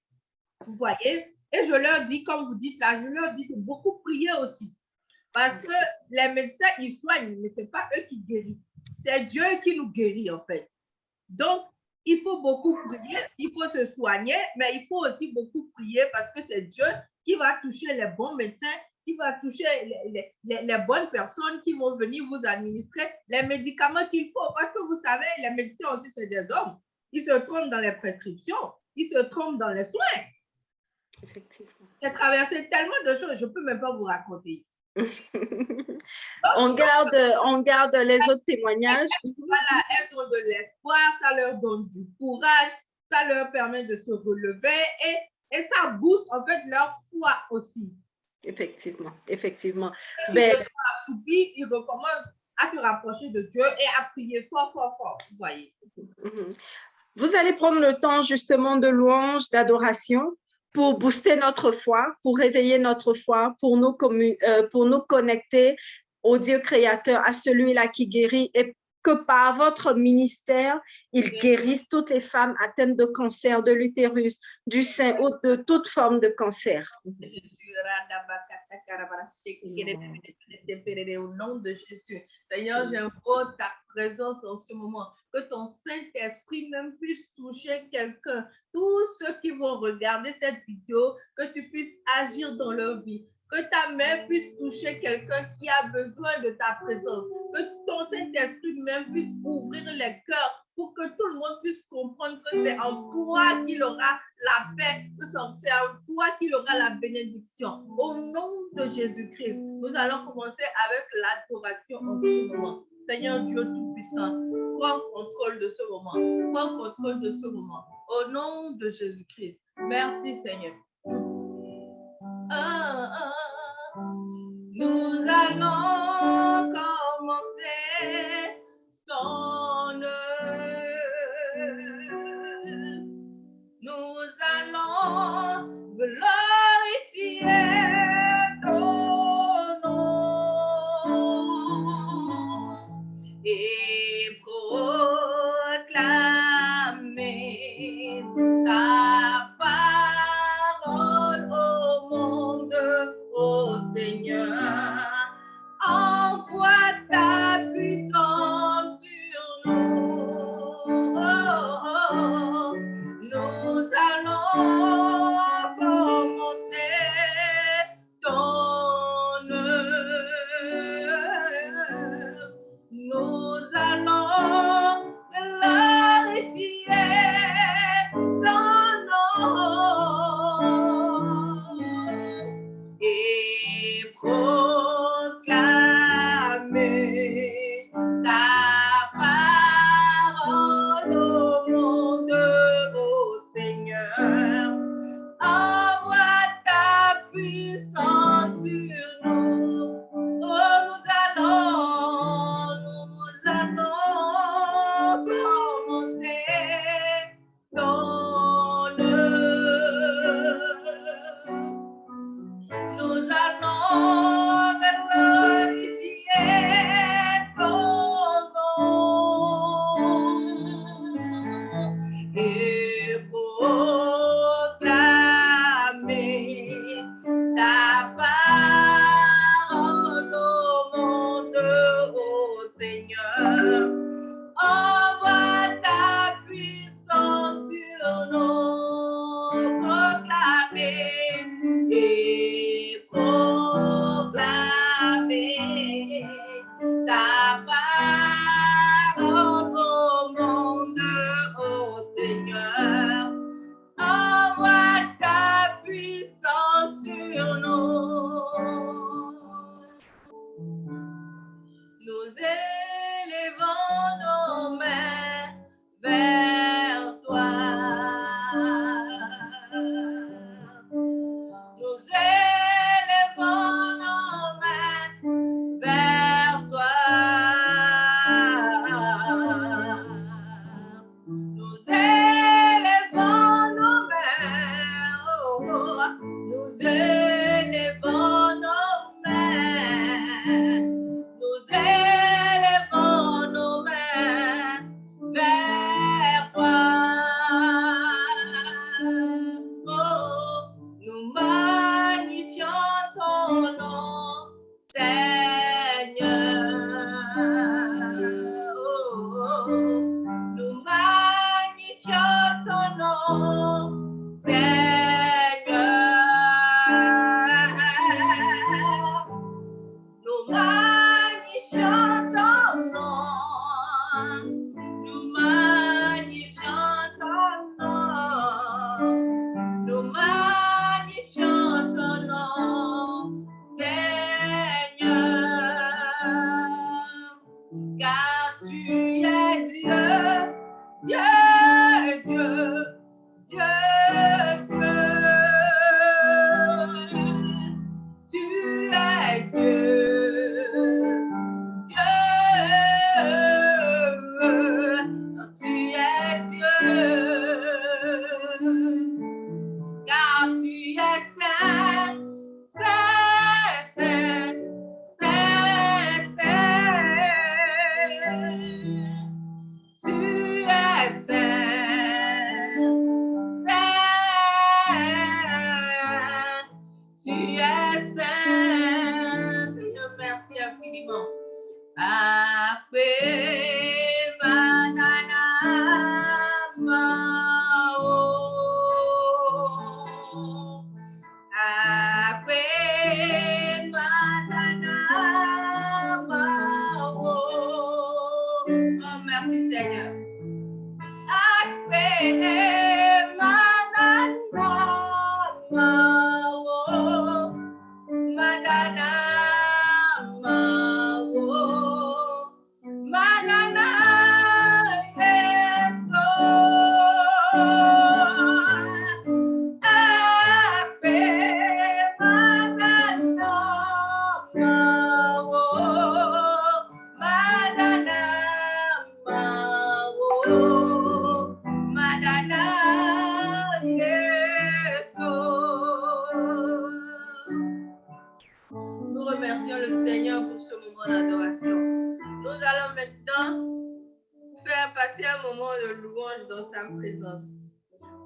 Vous voyez? Et je leur dis, comme vous dites là, je leur dis de beaucoup prier aussi. Parce que les médecins, ils soignent, mais ce n'est pas eux qui guérissent. C'est Dieu qui nous guérit, en fait. Donc, il faut beaucoup prier, il faut se soigner, mais il faut aussi beaucoup prier parce que c'est Dieu qui va toucher les bons médecins, qui va toucher les bonnes personnes qui vont venir vous administrer les médicaments qu'il faut. Parce que vous savez, les médecins aussi, c'est des hommes. Ils se trompent dans les prescriptions, ils se trompent dans les soins. Effectivement. J'ai traversé tellement de choses, je ne peux même pas vous raconter. On garde les autres témoignages. Voilà, elles ont de l'espoir, ça leur donne du courage, ça leur permet de se relever et ça booste en fait leur foi aussi. Effectivement, effectivement. Ils recommencent à se rapprocher de Dieu et à prier fort, fort, fort, vous voyez. Vous allez prendre le temps justement de louange, d'adoration pour booster notre foi, pour réveiller notre foi, pour nous connecter au Dieu créateur, à celui-là qui guérit et que par votre ministère, il guérisse toutes les femmes atteintes de cancer de l'utérus, du sein ou de toute forme de cancer. Au nom de Jésus. Seigneur, j'invoque ta présence en ce moment. Que ton Saint-Esprit même puisse toucher quelqu'un. Tous ceux qui vont regarder cette vidéo, que tu puisses agir dans leur vie. Que ta main puisse toucher quelqu'un qui a besoin de ta présence. Que ton Saint-Esprit même puisse ouvrir les cœurs pour que tout le monde puisse comprendre que c'est en toi qu'il aura la paix, que c'est en toi qu'il aura la bénédiction. Au nom de Jésus-Christ, nous allons commencer avec l'adoration en ce moment. Seigneur Dieu Tout-Puissant, prends contrôle de ce moment. Prends contrôle de ce moment. Au nom de Jésus-Christ. Merci Seigneur. Nous allons commencer ton œuvre. Nous allons glorifier ton nom et proclamer ta parole au monde, ô Seigneur. Envoie ta puissance sur nous. Nous allons commencer ton œuvre. Nous allons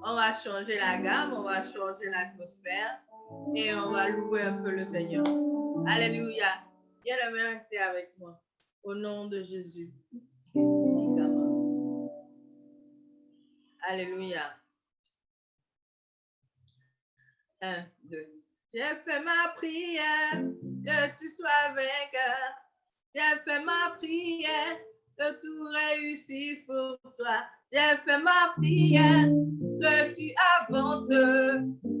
On va changer la gamme, on va changer l'atmosphère et on va louer un peu le Seigneur. Alléluia. Bien-aimé, restez avec moi. Au nom de Jésus. Alléluia. 1, 2. J'ai fait ma prière, que tu sois vainqueur. J'ai fait ma prière, que tout réussisse pour toi. J'ai fait ma prière, que tu avances.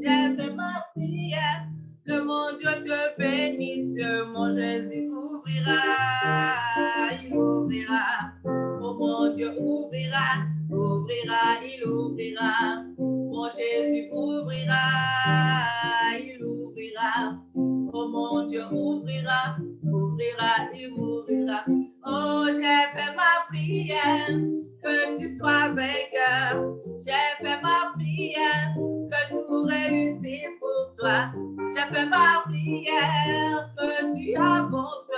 J'ai fait ma prière, que mon Dieu te bénisse. Mon Jésus ouvrira, il ouvrira. Oh mon Dieu ouvrira, ouvrira, il ouvrira. Mon Jésus ouvrira, il ouvrira. Oh mon Dieu ouvrira, ouvrira, il ouvrira. Oh, j'ai fait ma prière, que tu sois vainqueur. J'ai fait ma prière, que tout réussisse pour toi. J'ai fait ma prière, que tu avances.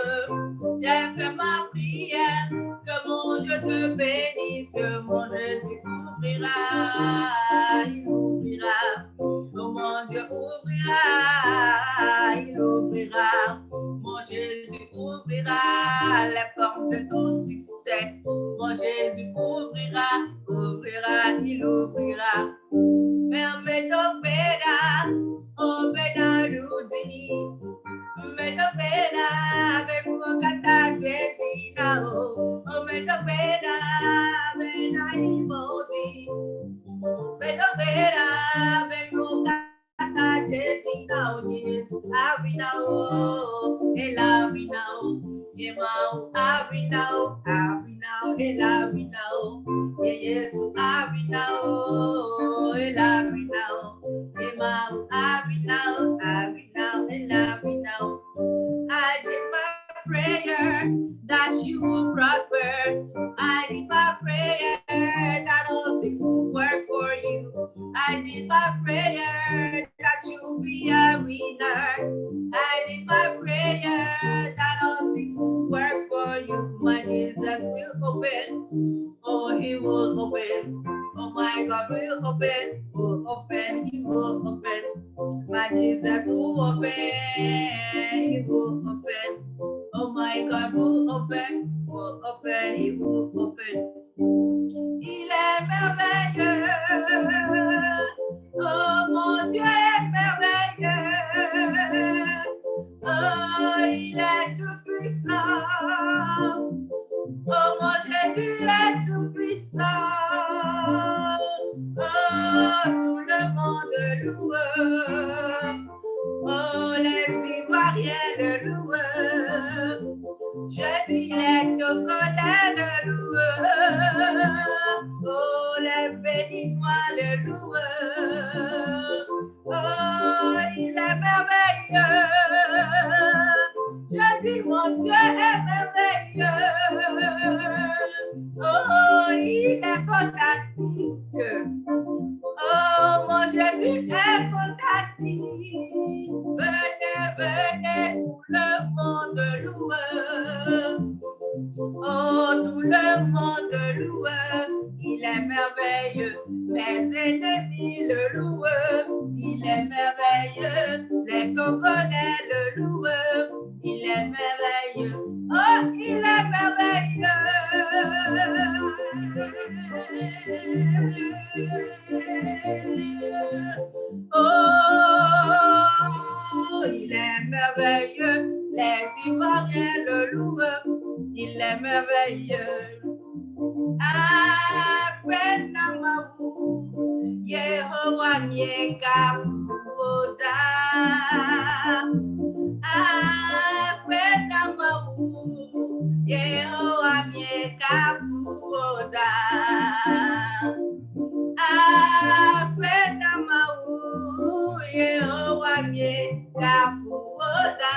J'ai fait ma prière, que mon Dieu te bénisse. Mon Jésus ouvrira, il ouvrira. Oh mon Dieu ouvrira, il ouvrira. Mon Jésus ouvrira les portes de ton succès. Mon Jésus ouvrira, ouvrira, il ouvrira. Mermetopera, opena ludi. Metopera, befokata tetina o. Metopera, bena imodi. Metopera, befokata tetina o. Yes, Abinao, Elabinao, Yemao, Abinao, Abinao, Elabinao, Yes, Abinao, Elabinao, Yemao, Abinao, Abinao, Elabinao. I did my prayer that you will prosper. I did my prayer that all things will work for you. I did my prayer that you'll be a winner. I did my prayer that all things will work for you. My Jesus will open. Oh, he will open. Oh, my God will open. Will open. He will open. My Jesus will open. He will open. Oh, my God will open. Will open. He will open. Il est merveilleux. tout le monde loue. Oh, les Ivoiriens le louent. Je dis les Togolais le louent. Oh, les Béninois le louent. Oh, il est merveilleux. Je dis mon Dieu est merveilleux. Oh, il est fantastique. Oh, mon Jésus est fantastique. Venez, venez, tout le monde loue. Oh, tout le monde loue. Il est merveilleux. Mes ennemis le louent. Il est merveilleux. Les Congolais le louent. Il est merveilleux. Oh, il est merveilleux. Oh, il est merveilleux. Les Ivoiriens le louent. Il est merveilleux. Akwenamabu, Yehowa miekafuoda. Akwenamabu, Yehowa miekafuoda. Akwenamabu, Yehowa miekafuoda.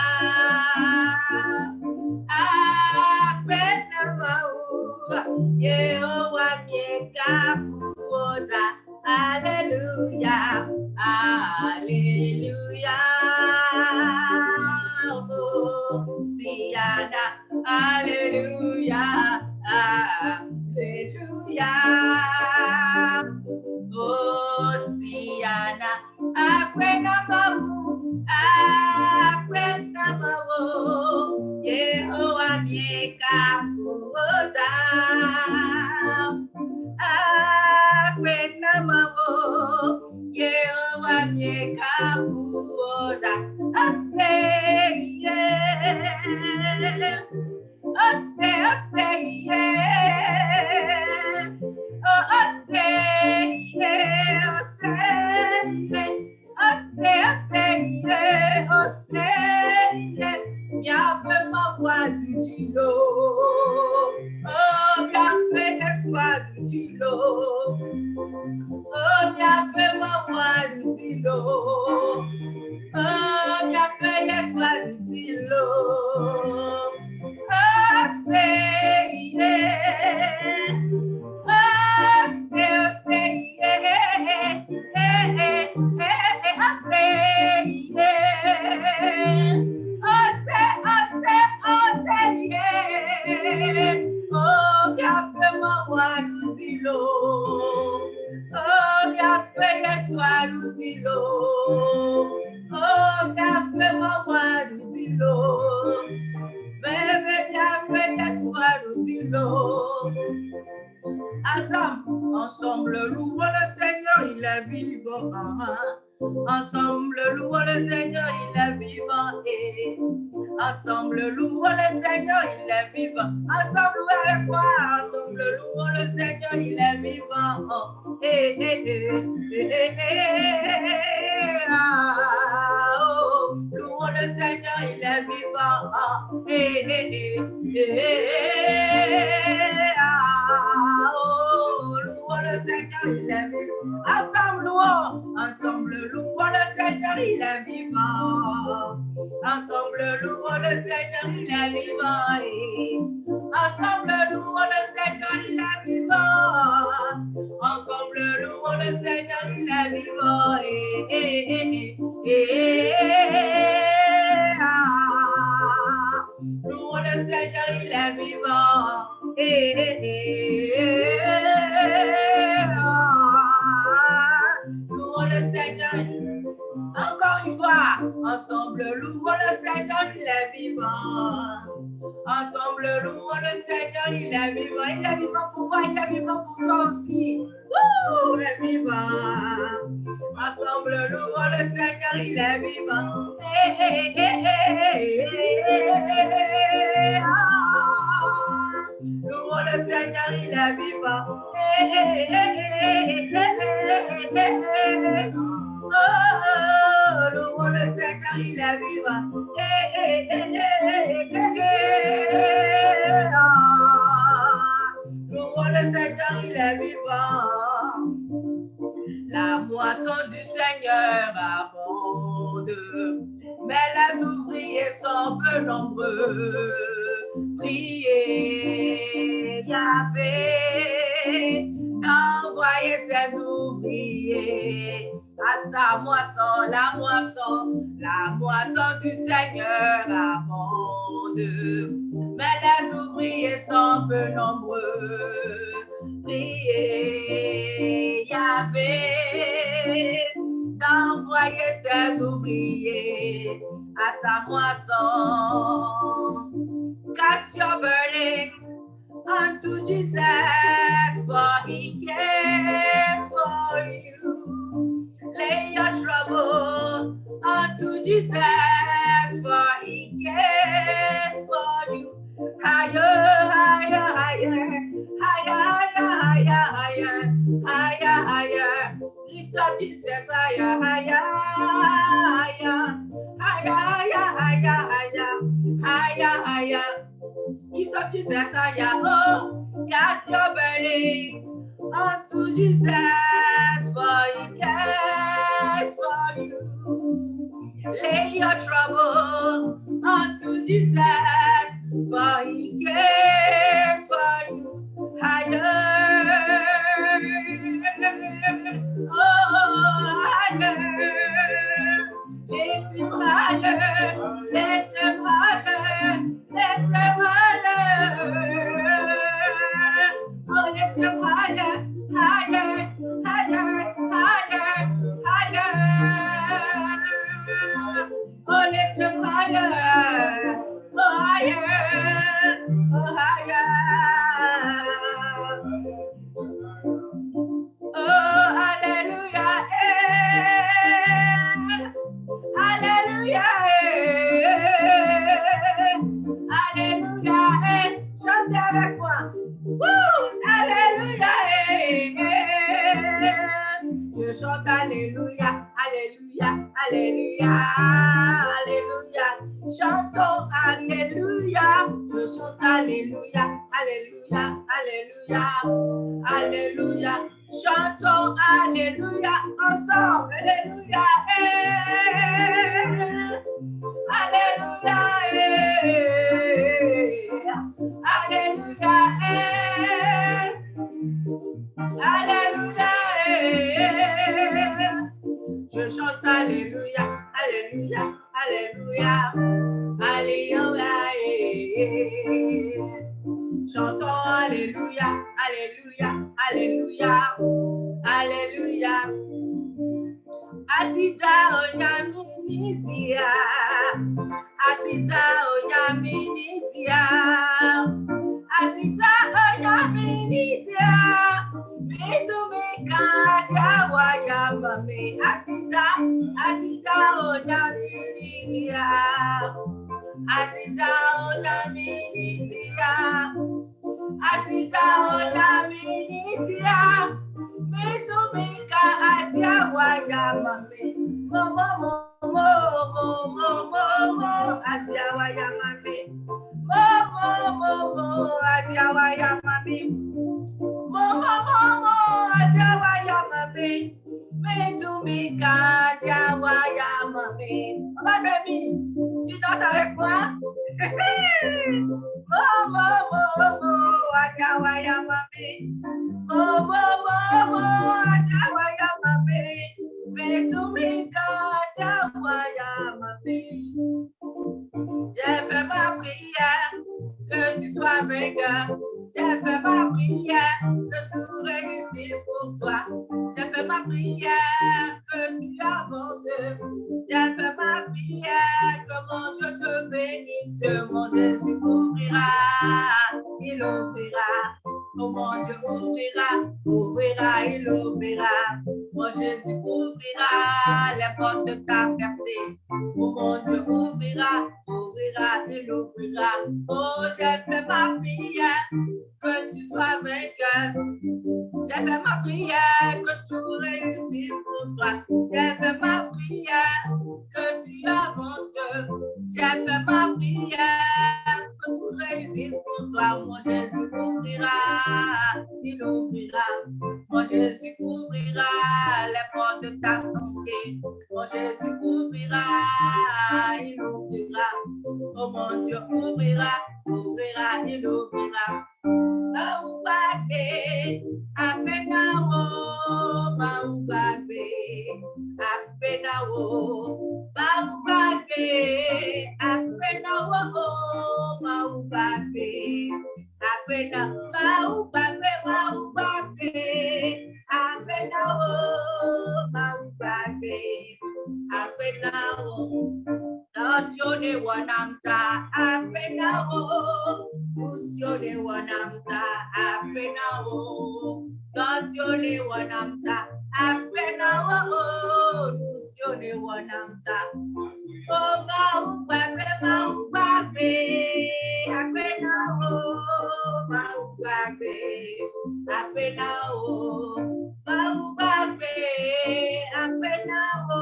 Yehovah miekafuoda. Hallelujah, hallelujah. Oh, Siana, hallelujah, hallelujah. Oh, Siana, akwenamawu, akwenamawu. Yehovah miekafuoda. Akwenamawo, Yehovah miekafuoda. I say yeah. I say yeah. Oh, I say yeah. I say yeah. Oh, say yeah. Yahweh ma voix du Dilo. Oh, Yahweh soit du Dilo. Oh, Yahweh ma voix du Dilo. Oh, Yahweh soit du Dilo. Oh, say yeah. Oh, say yeah. I say yeah. Oh, say yeah. Oh, Yahweh ma voix du Dilo. Oh, Yahweh Yeshua du Dilo. Oh, Yahweh ma voix du Dilo. Bébé Yahweh Yeshua du Dilo. Ensemble, louons le Seigneur, il est vivant. Ensemble, louons le Seigneur, il est vivant. Et ensemble, louons le Seigneur, il est vivant. Ensemble avec moi, ensemble, louons le Seigneur, il est vivant. Louons le Seigneur, il est vivant. Louons le Seigneur, il est vivant. Ensemble, louons le Seigneur, il est vivant. Ensemble, louons le Seigneur, il est vivant. Ensemble, louons le Seigneur, il est vivant. Ensemble, louons le Seigneur, il est vivant. Louons le Seigneur, il est vivant. Louons le Seigneur. Encore une fois, ensemble, louons le Seigneur, il est vivant. Ensemble, louons le Seigneur, il est vivant. Il est vivant pour moi, il est vivant pour toi aussi. Il est vivant. Ensemble, louons le Seigneur, il est vivant. Louons le Seigneur, il est est vivant. Oh, le roi le Seigneur, il est vivant. Le roi le Seigneur, il est vivant. La moisson du Seigneur abonde, mais les ouvriers sont peu nombreux. Priez, Yahvé, d'envoyer ses ouvriers à sa moisson, la moisson du Seigneur abonde, mais les ouvriers sont peu nombreux. Priez, Yahvé, d'envoyer ses ouvriers à sa moisson. Cast your burdens unto Jesus, for he cares for you. Lay your troubles unto Jesus, for he cares for you. Higher, higher, higher, higher, higher, higher, higher, higher. Lift up Jesus, higher, higher, higher, higher, higher, higher, higher, higher. Lift up Jesus, higher. Oh, cast your burdens unto Jesus, for he cares for you. Lay your troubles unto Jesus, for he cares for you. Higher, oh, higher, lift him higher, lift him higher, lift him higher, oh, lift him higher, higher, higher, higher, higher, oh, lift him higher, oh, higher, oh, higher. Oh, hallelujah, hallelujah, hallelujah, chantez avec moi. Woo, hallelujah, je chante alléluia, alléluia, alléluia, alléluia. Chantons alléluia, je chante alléluia, alléluia, alléluia, alléluia. Chantons alléluia ensemble, alléluia, alléluia, alléluia, alléluia, je chante alléluia, alléluia, alléluia, alléluia, chantons alléluia, alléluia, alléluia, alléluia. Asita onyaminitia, asita onyaminitia, asita onyaminitia, mitumika jawayamame, asita onyaminitia, asita onyaminitia, asita onyaminitia, mitumika jawayamame, momo jawayamame, momo jawayamame, momo jawayamame, mitumika jawayamame. Maman Rémi, tu danses avec moi? Momo jawayamame, momo jawayamame, mitumika jawayamame. J'ai fait ma prière, que tu sois vainqueur. J'ai fait ma prière, que tout réussisse pour toi. J'ai fait ma prière, que tu avances. J'ai fait ma prière, que mon Dieu te bénisse. Mon Jésus ouvrira, il ouvrira. Oh mon Dieu ouvrira, il ouvrira. Mon Jésus ouvrira les portes de ta percée. Oh mon Dieu ouvrira, ouvrira, il ouvrira. Oh, j'ai fait ma prière, que tu sois vainqueur. J'ai fait ma prière, que tout réussisse pour toi. J'ai fait ma prière, que tu avances. J'ai fait ma prière, que tout réussisse pour toi. Mon Jésus ouvrira, il ouvrira. Mon Jésus ouvrira les portes de ta santé. Mon Jésus ouvrira, il ouvrira. Oh mon Dieu, ouvrira, ouvrira, il ouvrira. Maubake, apenawo, maubake, apenawo, maubake, apenawo, maubake, apena, maubake, maubake, apenawo, maubake, apenawo. Dasione wanamta apenawo, usione wanamta apenawo, dasione wanamta apenawo, usione wanamta. Oh maubake, maubake, apenawo, maubake, apenawo, maubake, apenawo,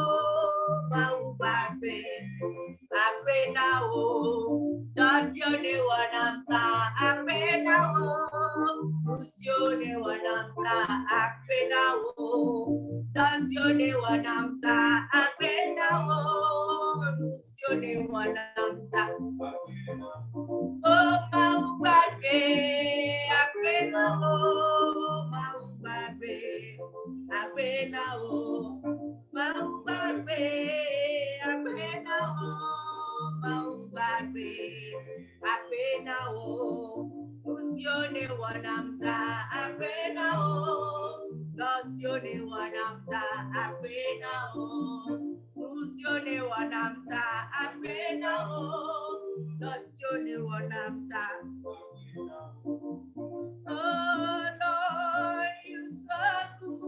maubake. Apenawo, dasione wanamta apenawo, usione wanamta apenawo, dasione wanamta apenawo, usione wanamta. Oh maubake, apenawo, maubake, apenawo, maubake, apenawo. Maubake, apenawo, usione wanamta apenawo, dasione wanamta apenawo, usione wanamta apenawo, dasione wanamta. Oh Lord, you so good.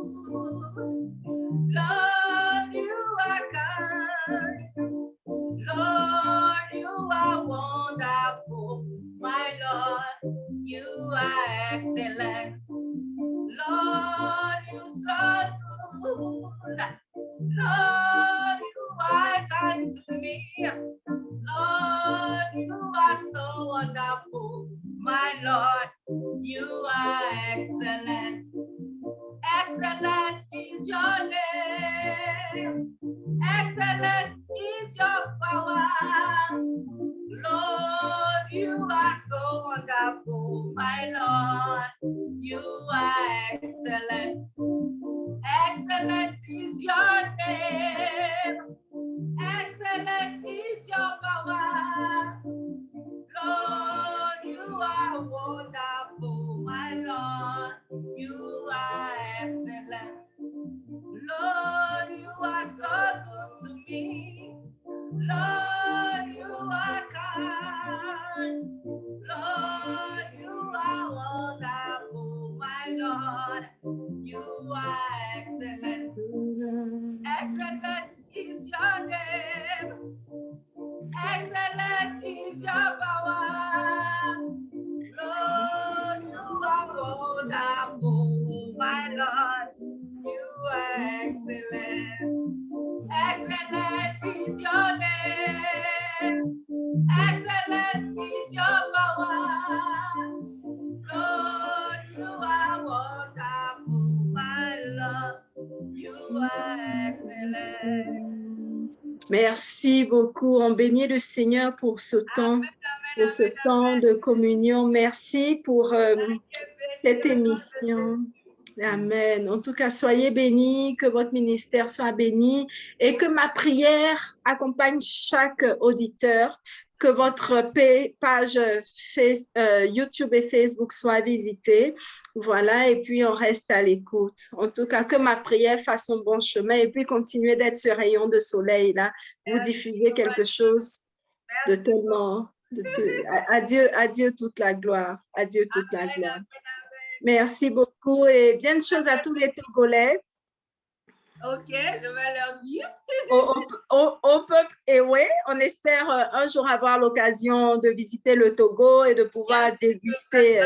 Lord, you are kind. Lord, you are wonderful. My Lord, you are excellent. Lord, you so good. Lord, you are kind to me. Lord, you are so wonderful. My Lord, you are excellent. Excellent is your name. Excellent is your power. Lord, you are so wonderful. My Lord, you are excellent. Excellent is your name. Excellent is your power. Lord, you are wonderful. My Lord, you are excellent. Lord, you are so good to me. Lord, you are kind. Lord, you are wonderful. My Lord, you are excellent. Excellent is your name. Excellent is your power. Lord, you are wonderful. My Lord, you are excellent. Excellent is your name. Excellent is your power. Lord, you are wonderful. My Lord, you are excellent. Merci beaucoup. On bénit le Seigneur pour ce temps, de communion. Merci pour cette émission. Amen. En tout cas, soyez bénis, que votre ministère soit béni et que ma prière accompagne chaque auditeur, que votre page YouTube et Facebook soit visitée. Voilà, et puis on reste à l'écoute. En tout cas, que ma prière fasse un bon chemin et puis continuez d'être ce rayon de soleil là. Vous diffusez quelque chose de tellement... à Dieu toute la gloire. À Dieu toute la gloire. Merci beaucoup et bien de choses à tous les Togolais. Ok, je vais leur dire. Au peuple Ewe, on espère un jour avoir l'occasion de visiter le Togo et de pouvoir déguster.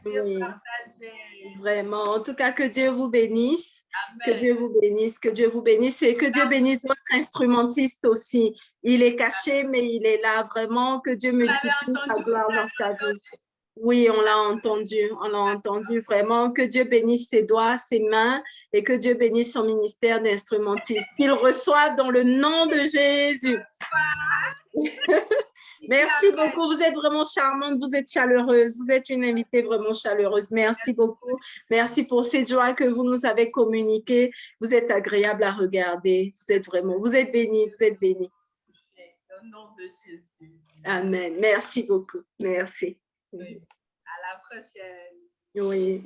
Plaisir Oui, partagé. vraiment. En tout cas, que Dieu vous bénisse. Que Amen. Dieu vous bénisse, que Dieu vous bénisse et que Dieu bénisse votre instrumentiste aussi. Il est caché, mais il est là vraiment. Que Dieu multiplie sa gloire dans sa vie. Oui, on l'a entendu vraiment. Que Dieu bénisse ses doigts, ses mains et que Dieu bénisse son ministère d'instrumentiste. Qu'il reçoive dans le nom de Jésus. Merci beaucoup. Vous êtes vraiment charmante, vous êtes chaleureuse. Vous êtes une invitée vraiment chaleureuse. Merci beaucoup. Merci pour cette joie que vous nous avez communiquée. Vous êtes agréable à regarder. Vous êtes bénie, vous êtes bénie. Au nom de Jésus. Amen. Merci beaucoup. Merci. Oui. À la prochaine. Oui.